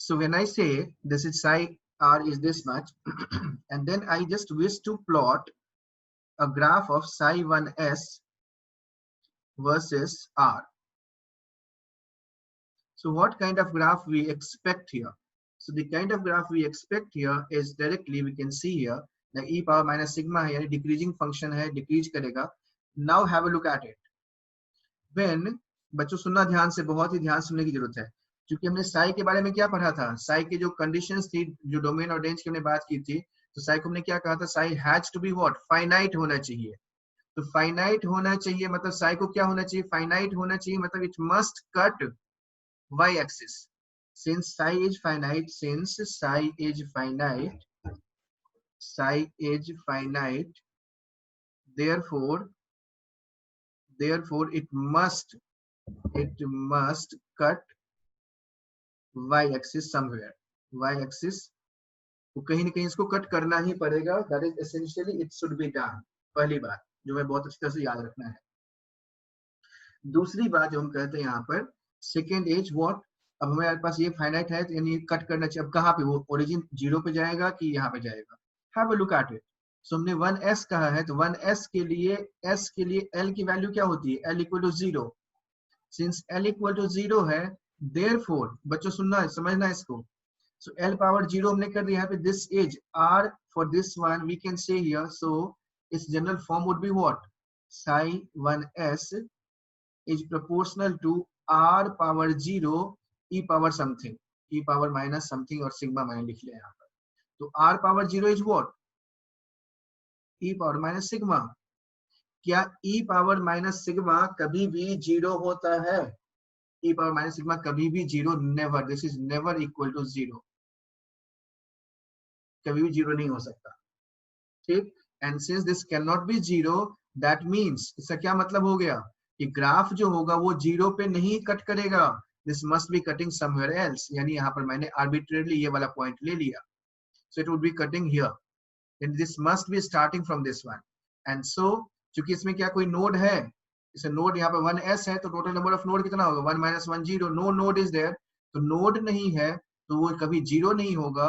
So when I say this is psi r is this much and then I just wish to plot a graph of psi 1s versus r. So what kind of graph we expect here? So the kind of graph we expect here is directly we can see here the e power minus sigma है, यानी decreasing function है, decrease करेगा. Now have a look at it. When बच्चों सुनना ध्यान से, बहुत ही ध्यान सुनने की जरूरत है, क्योंकि हमने psi के बारे में क्या पढ़ा था. psi के जो conditions थी, जो डोमेन और रेंज की हमने बात की थी, तो psi को हमने क्या कहा था, psi has to be what? Finite होना चाहिए. तो फाइनाइट होना चाहिए मतलब psi को क्या होना चाहिए, फाइनाइट होना चाहिए, मतलब it must cut y axis. since psi is finite, therefore it must cut y axis somewhere. y axis को कहीं ना कहीं इसको कट करना ही पड़ेगा. that is essentially it should be done. पहली बात जो मैं बहुत अच्छी तरह से याद रखना है. दूसरी बात जो हम कहते हैं यहाँ पर, सेकेंड एज व्हाट, अब हमारे पास ये फाइनाइट है, यानी कट करना चाहिए. अब कहाँ पे, वो ओरिजिन 0 पे जाएगा कि यहाँ पे जाएगा. Have a look at it. So हमने 1s कहा है, तो 1s के लिए s के लिए l की वैल्यू क्या होती है, l equal to 0. Since l equal to 0 है, देयरफॉर बच्चों सुनना है, समझना इसको. सो l पावर 0 हमने कर दिया यहाँ पे. This as r for this one we can say here. So its general form would be what? Psi 1s is proportional to r power 0 e power something, e power minus something और sigma मैंने लिख लिया यहाँ पर. तो r power 0 is what? e power minus sigma. क्या e power minus sigma कभी भी 0 होता है? e power minus sigma कभी भी 0 never. This is never equal to 0. कभी भी 0 नहीं हो सकता. ठीक. And since this cannot be 0, that means इसका क्या मतलब हो गया कि ग्राफ जो होगा वो 0 पे नहीं कट करेगा. This must be cutting somewhere else. यानी यहाँ पर मैंने arbitrarily ये वाला पॉइंट ले लिया. So it would be cutting here. And this must be starting from this one. And so चूंकि इसमें क्या कोई नोड है, इसे नोड यहाँ पे 1s है, तो टोटल नंबर ऑफ नोड कितना होगा, 1 minus 1 0. No node is there, तो नोड नहीं है तो वो कभी 0 नहीं होगा.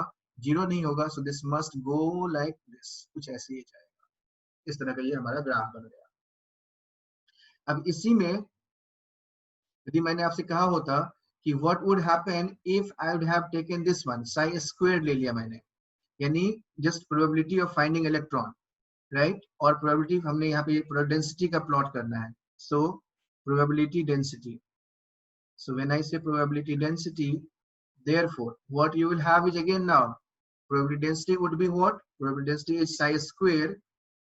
So this must go like this. कुछ ऐसे ही जाएगा. इस तरह का ये हमारा ग्राफ बन गया. अब इसी में यदि मैंने आपसे कहा होता कि what would happen if I would have taken this one, psi squared ले लिया मैंने, यानी just probability of finding electron, right? और probability हमने यहाँ पे density का plot करना है. So probability density. So when I say probability density, therefore what you will have is again now probability density would be what? Probability density is psi square,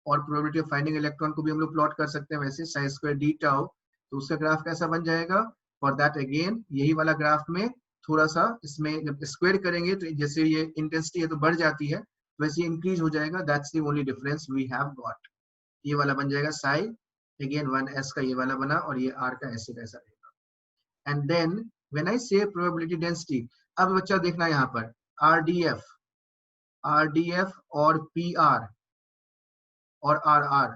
और probability of finding electron को भी हम लोग plot कर सकते हैं वैसे, psi square d tau. तो उसका ग्राफ कैसा बन जाएगा? फॉर दैट अगेन यही वाला ग्राफ में थोड़ा सा इसमें जब स्क्वायर करेंगे तो जैसे ये इंटेंसिटी है तो बढ़ जाती है, वैसे ये इंक्रीज हो जाएगा. That's the only difference we have got. ये वाला बन जाएगा psi, अगेन 1s का ये वाला बना, और ये r का ऐसे कैसा रहेगा. एंड देन व्हेन आई से प्रोबेबिलिटी डेंसिटी, अब बच्चा देखना यहाँ पर RDF और PR और RR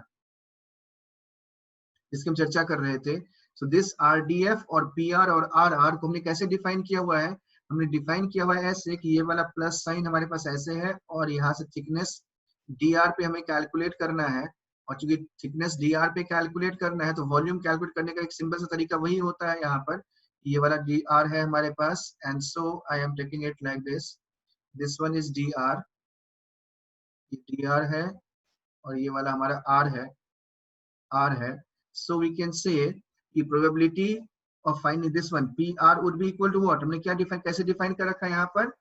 जिसकी हम चर्चा कर रहे थे. सो दिस RDF और PR और RR को हमने कैसे डिफाइन किया हुआ है, हमने डिफाइन किया हुआ है ऐसे कि ये वाला प्लस साइन हमारे पास ऐसे है और यहाँ से थिकनेस dr पे हमें कैलकुलेट करना है, और चूंकि थिकनेस dr पे कैलकुलेट करना है तो वॉल्यूम कैलकुलेट करने का एक सिंपल सा तरीका वही होता है यहाँ पर, ये वाला dr है हमारे पास, and so I am taking it like this one is dr, ये dr है और ये वाला हमारा r है, so we can say कि probability of finding this one PR would be equal to what, हमने क्या डिफाइन कैसे डिफाइन कर रखा है यहाँ पर,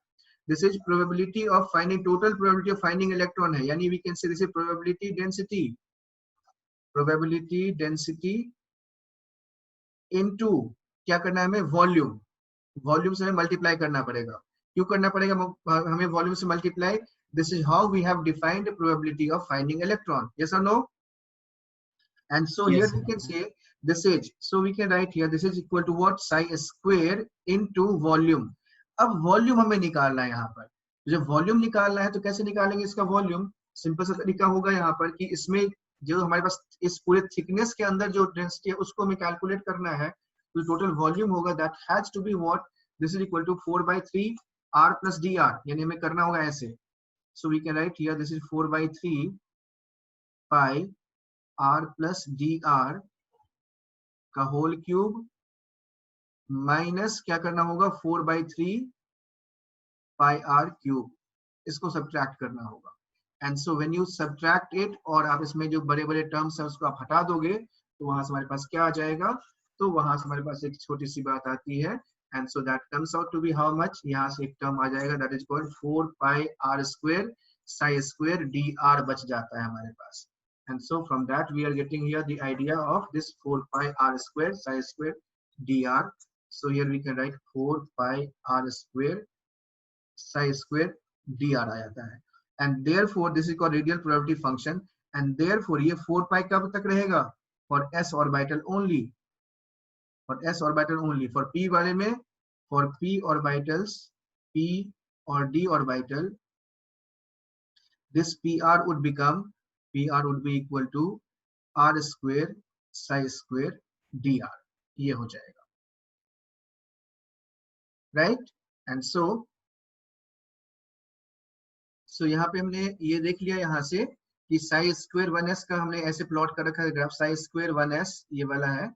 this is probability of finding, total probability of finding electron है, यानी we can say this is probability density into क्या करना है हमें, वॉल्यूम से हमें मल्टीप्लाई करना पड़ेगा, क्यों करना पड़ेगा हमें वॉल्यूम से multiply, this is how we have defined the probability of finding electron, yes or no? And so Yes, here sir. we can say this is, so we can write here this is equal to what, psi square into volume. अब volume हमें निकालना है यहाँ पर, जब volume निकालना है तो कैसे निकालेंगे इसका वॉल्यूम, सिंपल सा तरीका होगा यहाँ पर कि इसमें जो हमारे पास इस पूरे थिकनेस के अंदर जो डेंसिटी है उसको हमें कैलकुलेट करना है, तो टोटल वॉल्यूम होगा that has to be what, this is equal to 4/3 r plus dr, यानी हमें करना होगा ऐसे, so we can write here this is 4/3 pi r plus dr का होल क्यूब माइनस क्या करना होगा 4/3 pi r क्यूब, इसको सब्ट्रैक्ट करना होगा, and so when you subtract it, और आप इसमें जो बड़े बड़े टर्म्स है उसको आप हटा दोगे तो वहां से हमारे पास क्या आ जाएगा, तो वहां से हमारे पास एक छोटी सी बात आती है, and so that comes out to be how much, यहाँ से एक टर्म आ जाएगा that is called 4 pi r square psi square dr बच जाता है हमारे पास, and so from that we are getting here the idea of this 4 pi r square psi square dr, so here we can write 4 pi r square psi square dr आ जाता है, and therefore this is called radial probability function, and therefore ये 4 pi कब तक रहेगा, for s orbital only, for p वाले में, for p orbitals, p or d orbital, this pr would be equal to r square psi square dr, ये हो जाएगा, right? And so यहाँ पे हमने ये देख लिया यहाँ से कि साई स्क्वायर 1s का हमने ऐसे प्लॉट कर रखा है ग्राफ, साई स्क्वायर 1s ये वाला है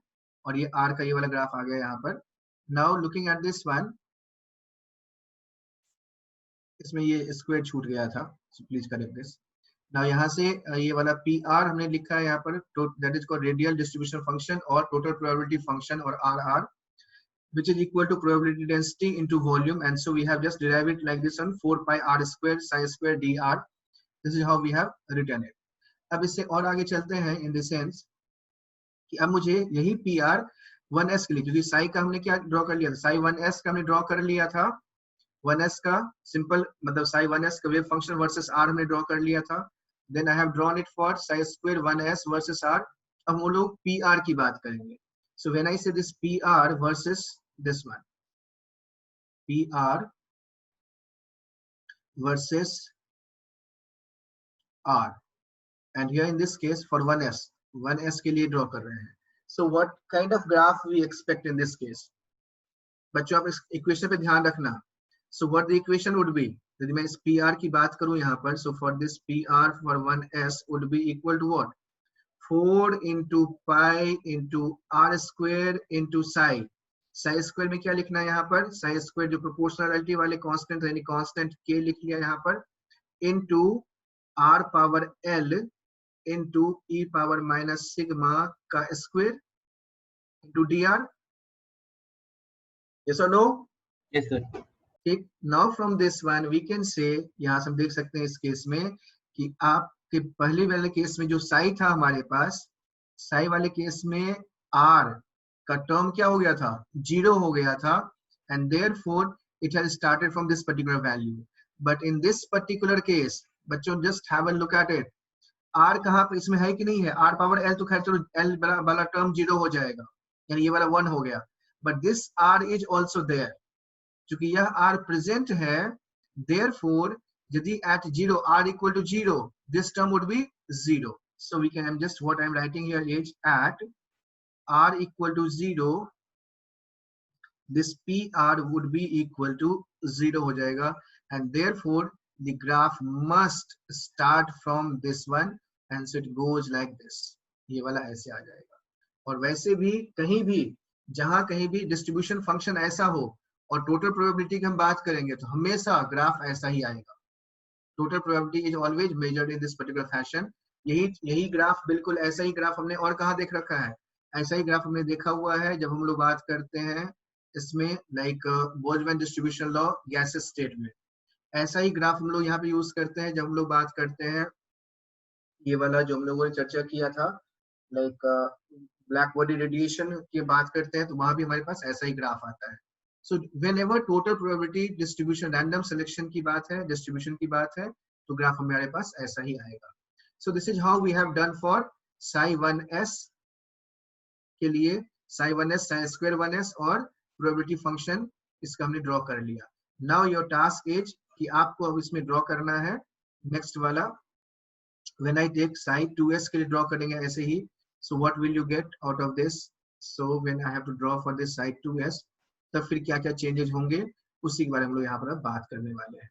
और ये r का ये वाला ग्राफ आ गया यहाँ पर, now looking at this one, इसमें ये स्क्वायर छूट गया था, so please correct this, now यहाँ से ये वाला PR हमने लिखा है यहाँ पर, that is called radial distribution function और टोटल प्रोबेबिलिटी फंक्शन, और RR which is equal to probability density into volume, and so we have just derived it like this on 4 pi r square psi square dr, this is how we have written it. अब इससे और आगे चलते हैं in the sense कि अब मुझे यही PR 1s के लिए, क्योंकि साई का हमने क्या ड्रॉ कर लिया था, साई 1s का हमने ड्रॉ कर लिया था, 1s का सिंपल मतलब साई 1s का वेव फंक्शन वर्सेस r हमने ड्रॉ कर लिया था, then I have drawn it for psi square 1s versus r, अब हम लोग PR की बात करेंगे, so when I say this PR versus this one, PR versus R, and here in this case for 1s के लिए draw कर रहे हैं, so what kind of graph we expect in this case, बच्चों आप इस इक्वेशन पे ध्यान रखना, so what the equation would be, यदि मैं इस PR की बात करूं यहाँ पर, so for this PR for 1s would be equal to what, 4 into pi into r square into psi, psi square में क्या लिखना है यहाँ पर, psi स्क्वायर जो प्रोपोर्शनलिटी वाले कांस्टेंट यानी कांस्टेंट k लिख लिया यहाँ पर, into r power l into e power minus sigma का square into dr, yes or no? Yes, sir. ठीक, now from this one we can say, यहाँ से हम देख सकते हैं इस केस में कि आपके पहले वाले केस में जो साई था हमारे पास, साई वाले केस में r का टर्म क्या हो गया था, 0 हो गया था, and therefore it has started from this particular value, but in this particular case बच्चों just have a look at it, r कहाँ पर इसमें है कि नहीं है, r पावर l तो खैर चलो l वाला टर्म 0 हो जाएगा, यानी ये वाला 1 हो गया, but this r is also there, क्योंकि यह r प्रेजेंट है, therefore यदि at 0 r equal to 0, this term would be 0, so we can, just what I'm writing here is at r equal to 0, this PR would be equal to 0 हो जाएगा, and therefore the graph must start from this one and so it goes like this. ये वाला ऐसे आ जाएगा. और वैसे भी कहीं भी जहां कहीं भी डिस्ट्रीब्यूशन फंक्शन ऐसा हो और टोटल प्रोबेबिलिटी की हम बात करेंगे तो हमेशा ग्राफ ऐसा ही आएगा. Total probability is always measured in this particular fashion. यही ग्राफ बिल्कुल ऐसा ही ग्राफ हमने और कहाँ देख रखा है, ऐसा ही ग्राफ हमने देखा हुआ है जब हम लोग बात करते हैं इसमें like Boltzmann distribution law gases state में. ऐसा ही ग्राफ हम लोग यहाँ पे यूज करते हैं जब हम लोग बात करते हैं ये वाला जो हम लोगों ने चर्चा किया था लाइक ब्लैक बॉडी रेडिएशन की बात करते हैं तो वहां भी हमारे पास ऐसा ही ग्राफ आता है. So whenever total probability distribution random selection की बात है, डिस्ट्रीब्यूशन की बात है, तो ग्राफ हमारे पास ऐसा ही आएगा. So this is how we have done for psi1s के लिए, psi1s, psi2 1s और प्रोबेबिलिटी फंक्शन इसका हमने ड्रॉ कर लिया. नाउ योर टास्क इज कि आपको अब इसमें ड्रॉ करना है नेक्स्ट वाला. When I take psi2s के लिए ड्रॉ करेंगे ऐसे ही. So what will you get out of this? So when I have to draw for this psi2s, तब फिर क्या क्या चेंजेस होंगे उसी के बारे में हम लोग यहाँ पर बात करने वाले हैं.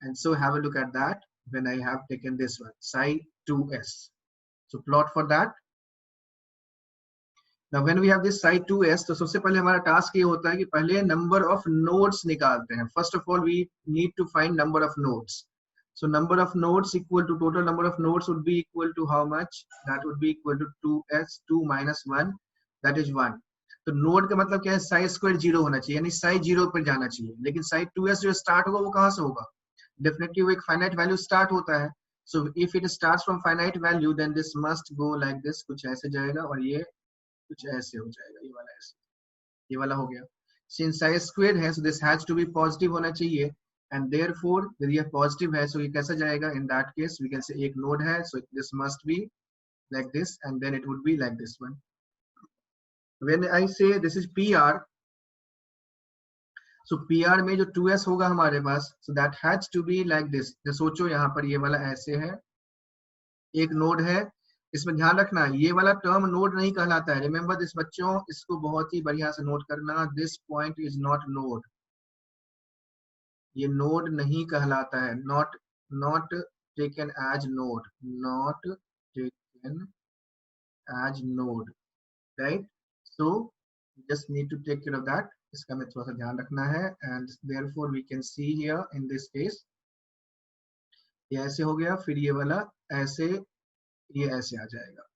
And so have a look at that when I have taken this one psi2s. So plot for that. Now when we have this psi2s, तो सबसे पहले हमारा टास्क ये होता है कि पहले नंबर ऑफ नोड्स निकालते हैं. First of all we need to find number of nodes. So number of nodes equal to total number of nodes would be equal to how much? That would be equal to 2s, 2 minus 1, that is 1. तो node का मतलब क्या है, Sai square 0 होना चाहिए, यानी साई 0 पर जाना चाहिए. लेकिन साई 2s जो स्टार्ट होगा वो कहाँ से होगा? डेफिनेटली वो एक फाइनाइट वैल्यू स्टार्ट होता है. So if it starts from finite value then this must go like this, कुछ ऐसे जाएगा और ये कुछ ऐसे हो जाएगा. ये वाला ऐसे, ये वाला हो गया. सिंस साई स्क्वायर है so this has to be positive होना चाहिए. And therefore यदि यह पॉजिटिव है so ये कैसा जाएगा? In that case we can say एक नोड है so this must be like this and then it would be like this one. When I say this is PR, so PR में जो 2s होगा हमारे पास so that has to be like this. तो सोचो यहाँ पर ये वाला ऐसे है, एक नोड है. इसमें ध्यान रखना ये वाला टर्म नोड नहीं कहलाता है. रिमेम्बर दिस बच्चों, इसको बहुत ही बढ़िया से नोट करना. This point is not node, ये नोड नहीं कहलाता है. Not taken as node, not taken as node, right? So just need to take care of that. इसका में थोड़ा सा ध्यान रखना है. And therefore we can see here in this case ये ऐसे हो गया, फिर ये वाला ऐसे, ये ऐसे आ जाएगा.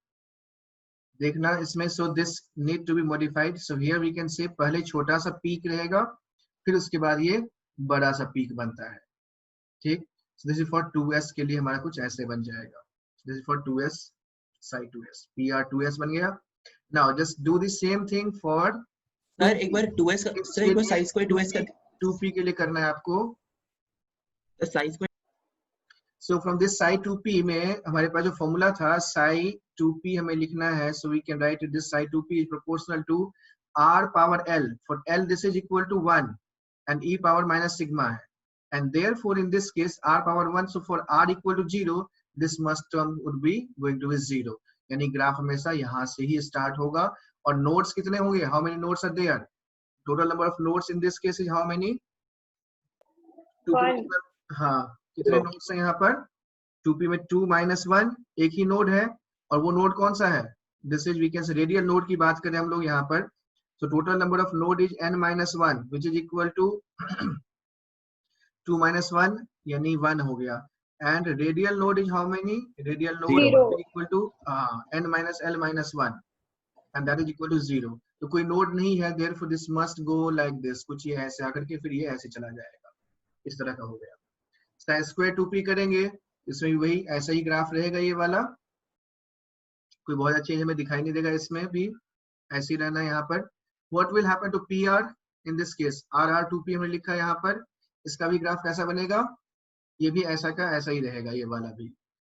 देखना इसमें. So this need to be modified. So here we can say पहले छोटा सा पीक रहेगा, फिर उसके बाद ये बड़ा सा पीक बनता है. ठीक. दिस इज फॉर 2s के लिए हमारा कुछ ऐसे बन जाएगा. This is for 2s, psi2s, PR2s बन गया. Now just do the same thing for sir एक बार 2s सर एक बार साई स्क्वायर 2s का 2p के लिए करना है आपको. Sai square. So from this psi2p में हमारे पास जो फॉर्मूला था psi2p हमें लिखना है. So we can write this psi2p is proportional to r power l. For l this is equal to 1 and e power minus sigma है. And therefore in this case r power 1, so for r equal to 0 this must term would be going to be 0. यानी graph हमेशा यहाँ से ही start होगा. और nodes कितने होंगे? How many nodes are there? Total number of nodes in this case is how many? 2p. हाँ, कितने नोड्स हैं यहाँ पर? 2p में 2 minus 1 एक ही नोड है. और वो नोड कौन सा है? This is we can say radial node की बात करें हम लोग यहाँ पर. So total number of node is n minus 1 which is equal to 2 minus 1 यानी 1 हो गया. And radial node is how many? Radial node is equal to n minus l minus 1 and that is equal to 0. तो कोई node नहीं है, therefore this must go like this. कुछ ये ऐसे आकर के फिर ये ऐसे चला जाएगा. इस तरह का हो गया. साइन स्क्वायर 2p करेंगे, इसमें भी वही ऐसा ही ग्राफ रहेगा. ये वाला कोई बहुत अच्छा चेंज हमें दिखाई नहीं देगा. इसमें भी ऐसे ही रहना है यहाँ पर. What will happen to PR in this case? RR2P हमने लिखा है यहाँ पर. इसका भी ग्राफ कैसा बनेगा? ये भी ऐसा का ऐसा ही रहेगा, ये वाला भी.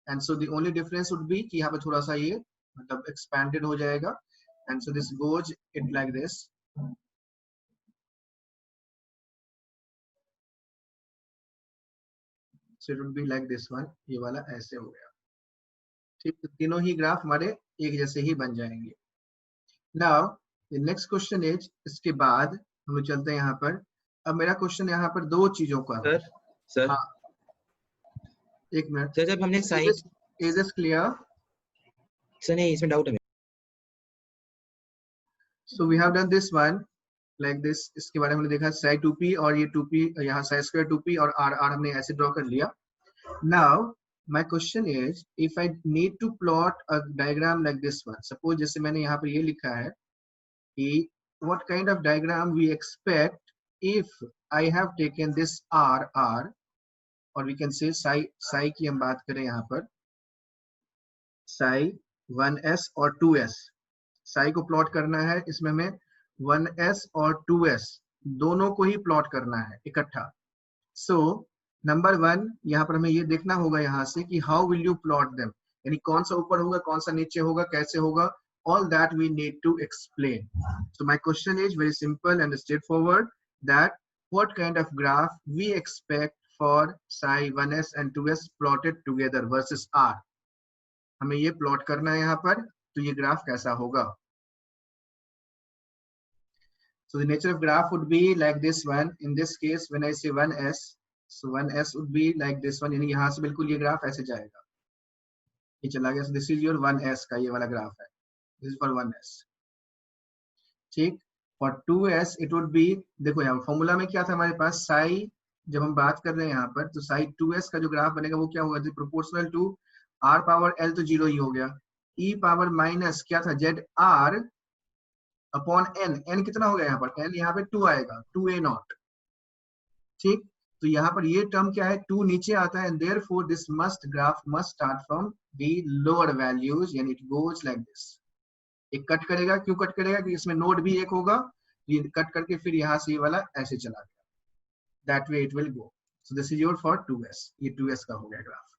And so the only difference would be कि यहाँ पे थोड़ा सा ये मतलब expanded हो जाएगा. And so this goes it like this. So it would be like this one. ये वाला ऐसे हो गया. ठीक. तो तीनों ही ग्राफ हमारे एक जैसे ही बन जाएंगे. Now the next question is, इसके बाद हम लोग चलते हैं यहाँ पर। अब मेरा क्वेश्चन यहाँ पर दो चीजों का है। सर हाँ, एक मिनट सर जब हमने sign is this clear? Sir नहीं इसमें डाउट है। So we have done this one like this. इसके बारे में हमने देखा साई 2p और ये 2p, यहाँ साई स्क्वायर 2p और r हमने ऐसे ड्रॉ कर लिया। Now my question is, if I need to plot a diagram like this one, suppose जैसे मैंने यहाँ पर ये लिखा है कि what kind of diagram we expect if I have taken this r, और we can say psi की हम बात करें यहाँ पर psi 1s और 2s। psi को प्लॉट करना है, इसमें हमें 1s और 2s दोनों को ही प्लॉट करना है इकट्ठा। सो नंबर 1 यहाँ पर हमें ये देखना होगा यहाँ से कि how will you plot them, यानी कौन सा ऊपर होगा कौन सा नीचे होगा कैसे होगा, all that we need to explain. So my question is very simple and straightforward, that what kind of graph we expect for psi 1s and 2s plotted together versus r. हमें ये प्लॉट करना है यहाँ पर, तो ये graph कैसा होगा। So the nature of graph would be like this one. In this case when I say 1s, so 1s would be like this one, यानी यहाँ से बिल्कुल ये ग्राफ ऐसे जाएगा, ये चला गया। So this is your 1s का ये वाला ग्राफ है, this is for 1s। ठीक, for 2s it would be, देखो यहाँ फॉर्मूला में क्या था हमारे पास, साई जब हम बात कर रहे हैं यहाँ पर, तो साई 2s का जो ग्राफ बनेगा वो क्या होगा, proportional to r power l, तो 0 ही हो गया, e पावर माइनस क्या था z r upon n, n कितना हो गया यहाँ पर, n यहाँ पे 2 आएगा, 2a0। ठीक, तो यहाँ पर ये टर्म क्या है, 2 नीचे आता है, therefore this graph must start from the lower values, यानी it goes like this। एक कट करेगा, क्यों कट करेगा कि इसमें नोड भी एक होगा, ये कट करके फिर यहाँ से ये वाला ऐसे चला गया, that way it will go। So this is your for 2s, ये 2s का हो गया ग्राफ।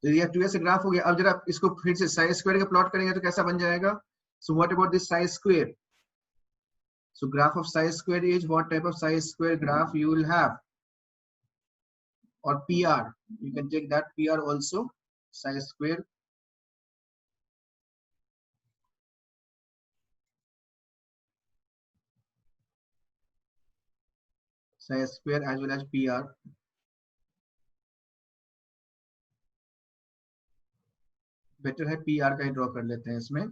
तो ये 2s ग्राफ हो गया। अब जरा इसको फिर से साई स्क्वायर का प्लॉट करेंगे तो कैसा बन जाएगा। So what about this psi square? So graph of psi square is, what type of psi square graph you will have, or PR, you can take that PR also, psi square। psi square as well as PR। Better है PR का ही draw कर लेते हैं इसमें।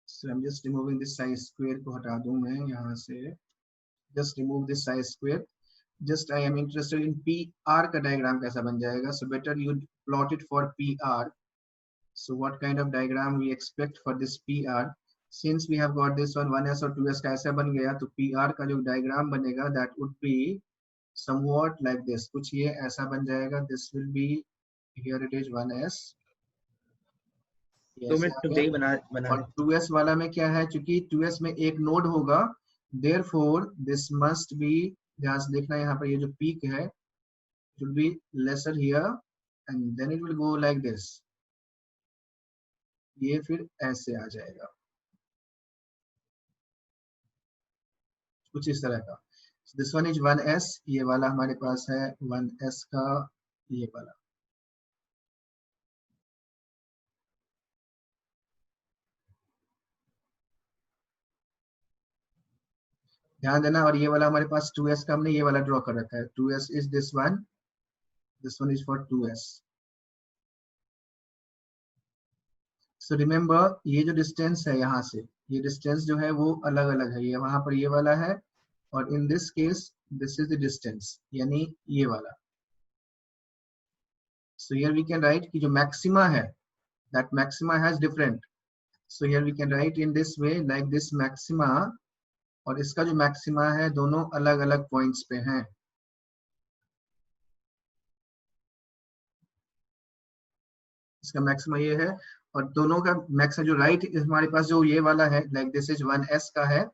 So I'm just removing this psi square को हटा दूं मैं यहाँ से, just remove this psi square। just I am interested in PR का डायग्राम कैसा बन जाएगा। So better you plot it for PR। So what kind of diagram we expect for this PR, since we have got this one 1s और 2s का ऐसा बन गया, तो PR का जो डायग्राम बनेगा that would be somewhat like this, कुछ ये ऐसा बन जाएगा। this will be, here it is 1s, तो मैं यही बना और 2s वाला में क्या है, क्योंकि 2s में एक नोड होगा, therefore this must be, ध्यान से देखना यहाँ पर ये जो पीक है it will be lesser here and then it will go like this, ये फिर ऐसे आ जाएगा कुछ इस तरह का। दिस वन इज 1s, ये वाला हमारे पास है 1s का ये वाला। ध्यान देना, और ये वाला हमारे पास 2s का हमने ये वाला ड्रॉ कर रखा है, 2s is this one is for 2s। So remember ये जो डिस्टेंस है यहाँ से, ये डिस्टेंस जो है वो अलग अलग है, ये वहां पर ये वाला है, और in this case this is the distance, यानी ये वाला। So here we can write कि जो मैक्सिमा है, that maxima has different. So here we can write in this way, like this maxima और इसका जो मैक्सिमा है दोनों अलग अलग पॉइंट्स पे हैं। इसका मैक्सिमा ये है और दोनों का मैक्सिमा जो राइट हमारे पास जो ये वाला है, लाइक दिस इज 1s का है,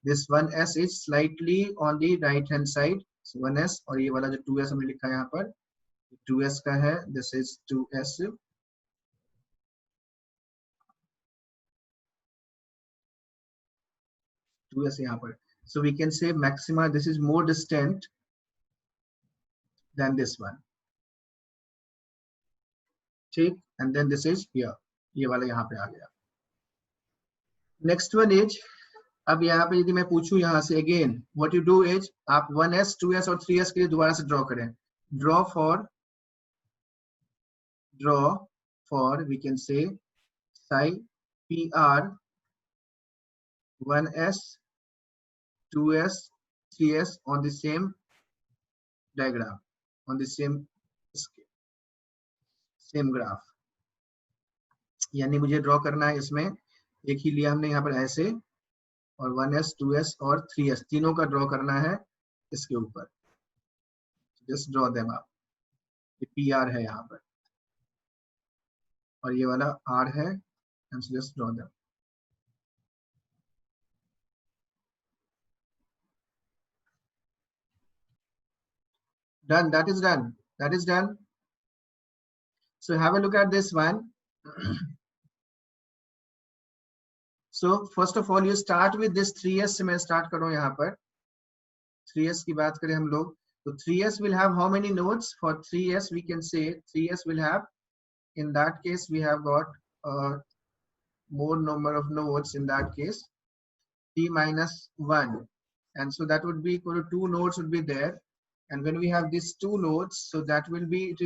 this 1s is slightly on the right hand side, 1s, और ये वाला जो 2s हमने लिखा है यहाँ पर 2s का है, दिस इज 2s। यहाँ पर, so we can say maxima this is more distant than this one, ठीक, and then this is here, ये वाला यहाँ पे आ गया। नेक्स्ट वन इज अब यहाँ पे यदि मैं पूछूं यहाँ से again what you do is आप 1s 2s और 3s के लिए दोबारा से ड्रॉ करें. Draw for we can say psi PR 1s 2s 3s on the same diagram, on the same graph. यानी मुझे ड्रॉ करना है इसमें एक ही लिया हमने यहाँ पर ऐसे और 1s 2s और 3s तीनों का ड्रॉ करना है इसके ऊपर. जस्ट ड्रॉ देम आप. ये PR है यहाँ पर और ये वाला R है and just draw them. Done. That is done. That is done. So have a look at this one. So first of all you start with this 3s से मैं start कर रहा हूँ यहाँ पर. 3s की बात करें हम लोग तो 3s will have how many nodes? For 3s we can say 3s will have, in that case we have got more number of nodes in that case, t minus 1, and so that would be equal to 2 nodes would be there. And when we have these 2 nodes, so that will be, it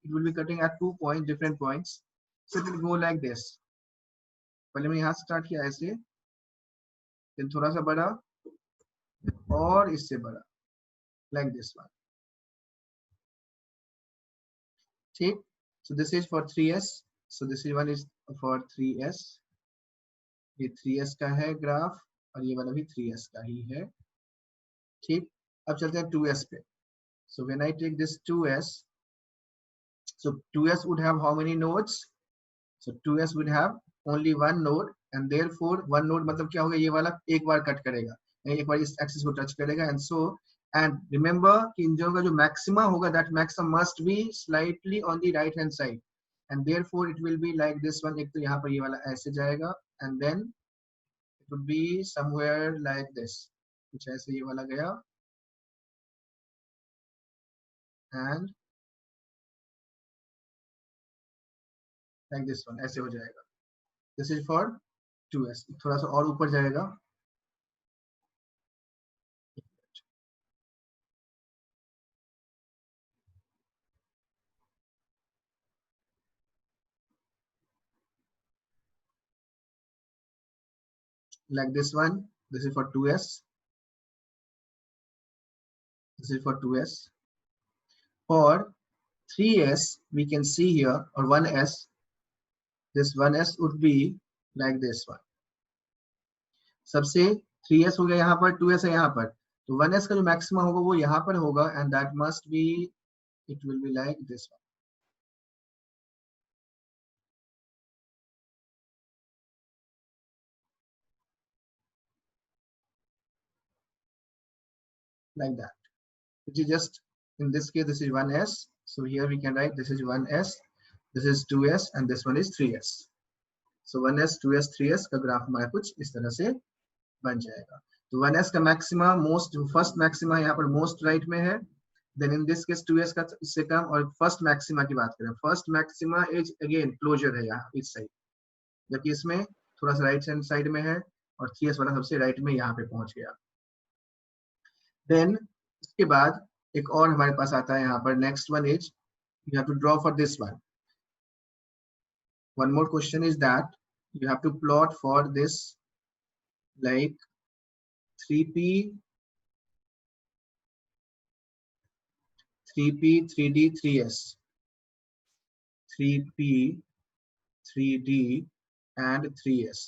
will be cutting at 2 points, different points. So it will go like this. पहले मैं यहाँ start किया ऐसे, फिर थोड़ा सा बड़ा और इससे बड़ा, like this one. ठीक. So this is for 3s. So this is one is for 3s. ये 3s का है ग्राफ और ये वाला भी 3s का ही है. ठीक. अब चलते हैं 2s पे. So when I take this 2s, so 2s would have how many nodes? So 2s would have only one node, and therefore one node मतलब क्या होगा, ये वाला एक बार कट करेगा, एक बार इस एक्सिस को टच करेगा. And so and remember कि इन दोनों का जो maxima होगा, that maximum must be slightly on the right hand side, and therefore it will be like this one. एक तो यहाँ पर ये वाला ऐसे जाएगा, and then it would be somewhere like this. कुछ ऐसे ये वाला गया and like this one ऐसे हो जाएगा. This is for 2s. थोड़ा सा और ऊपर जाएगा. Like this one. This is for 2s. This is for 2s. For 3s we can see here, or 1s, this 1s would be like this one. सबसे 3s हो गया यहाँ पर, 2s है यहाँ पर, तो 1s का जो मैक्सिमम होगा वो यहाँ पर होगा, and that must be, it will be like this one. Like that. Which is just, in this case this is 1s, so here we can write this is 1s, this is 2s, and this one is 3s. So 1s 2s 3s का graph हमारा कुछ इस तरह से बन जाएगा. तो 1s का मैक्सिमा मोस्ट, फर्स्ट मैक्सिमा यहाँ पर मोस्ट राइट में है, then in this case 2s का इससे कम. और फर्स्ट मैक्सिमा की बात करें, first maxima is again closer है यहाँ इस साइड, जबकि इसमें थोड़ा सा राइट हैंड साइड में है, और 3s वाला सबसे राइट में यहाँ पे पहुंच गया. देन इसके बाद एक और हमारे पास आता है यहाँ पर, next one is you have to draw for this one. One more question is that you have to plot for this like 3p 3d 3s, 3p 3d and 3s,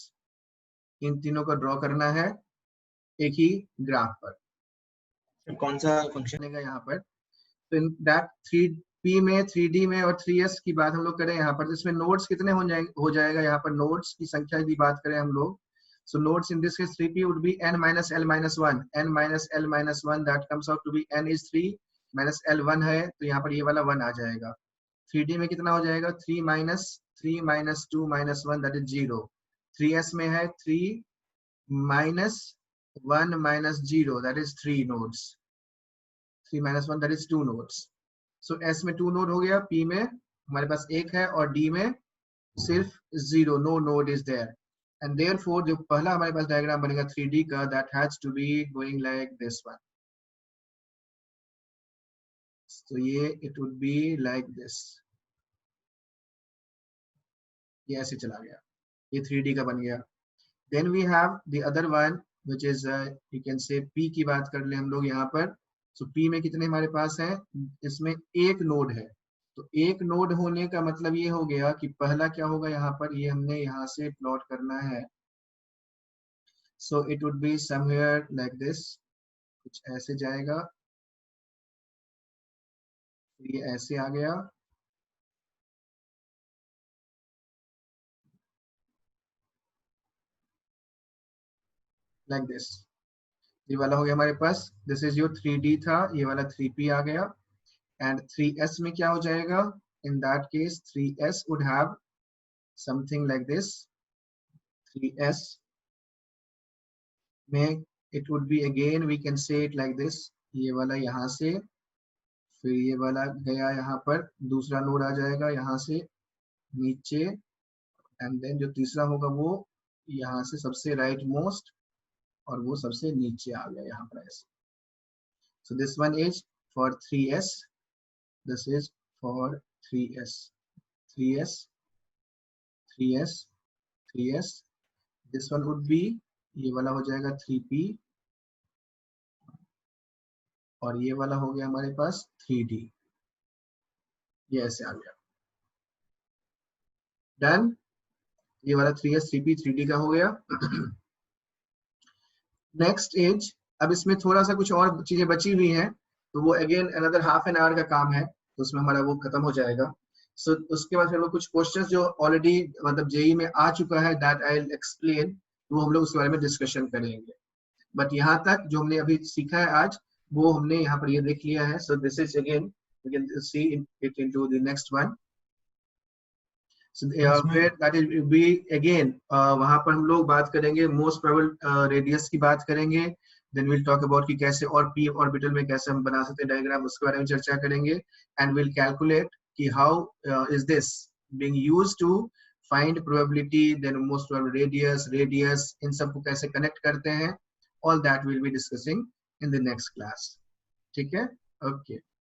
इन तीनों का ड्रॉ करना है एक ही ग्राफ पर. कौन सा function है यहाँ पर? तो इन दैट 3p में 3d में और 3s की बात हम लोग करें यहाँ पर, इसमें नोड्स कितने हो जाएगा यहाँ पर, नोड्स की संख्या की बात करें हम लोग. So nodes in this case 3p would be n minus l minus 1, n minus l minus 1, that comes out to be n is 3 minus l 1 है, तो यहाँ पर ये वाला 1 आ जाएगा. 3d में कितना हो जाएगा, 3 minus 2 minus 1, that is 0. 3s में है 3 minus 1 minus 0, that is 3 nodes. 3 minus 1, that is 2 nodes. So s में 2 node हो गया, p में हमारे पास 1 है, और d में सिर्फ 0, no node is there. And therefore जो पहला हमारे पास डायग्राम बनेगा 3D का, that has to be going like this one. तो ये it would be like this, ये ऐसे चला गया, ये 3D का बन गया. Then we have the other one which is you can say P की बात कर ले हम लोग यहाँ पर. सो P में कितने हमारे पास हैं, इसमें एक नोड है. तो एक नोड होने का मतलब ये हो गया कि पहला क्या होगा यहाँ पर, ये हमने यहाँ से प्लॉट करना है. So it would be somewhere like this, कुछ ऐसे जाएगा, ये ऐसे आ गया, लाइक दिस. ये वाला हो गया हमारे पास. दिस इज योर 3D था, ये वाला 3P आ गया. एंड 3S में क्या हो जाएगा, in that case 3S would have something like this. 3S में it would be again we can say it like this, ये वाला यहाँ से, फिर ये वाला गया यहाँ पर, दूसरा नोड आ जाएगा यहाँ से नीचे, एंड देन जो तीसरा होगा वो यहाँ से सबसे राइट मोस्ट, और वो सबसे नीचे आ गया यहाँ पर ऐसे. So this one is for 3S, this is for 3S, 3S, 3S, 3S. This one would be, ये वाला हो जाएगा 3P, और ये वाला हो गया हमारे पास 3D, ये ऐसे आ गया. डन. ये वाला 3S 3P 3D का हो गया. नेक्स्ट एज, अब इसमें थोड़ा सा कुछ और चीजें बची हुई हैं, तो वो again another half an hour का काम है, तो उसमें हमारा वो खत्म हो जाएगा. सो उसके बाद फिर वो कुछ क्वेश्चंस जो ऑलरेडी मतलब जेई में आ चुका है, दैट आई विल एक्सप्लेन, वो हम लोग उसके बारे में डिस्कशन करेंगे. बट यहाँ तक जो हमने अभी सीखा है आज, वो हमने यहाँ पर ये देख लिया है. So this is again we can see it into the next one. So where that will be again, वहाँ पर हम लोग बात करेंगे मोस्ट प्रोबेबल रेडियस की बात करेंगे. Then we'll talk about कि कैसे और p ऑर्बिटल में कैसे हम बना सकते हैं डायग्राम, उसके बारे में चर्चा करेंगे. And we'll calculate कि how is this being used to find probability, then most probable radius, इन सब को कैसे connect करते हैं. All that we'll be discussing in the next class. ठीक है, okay.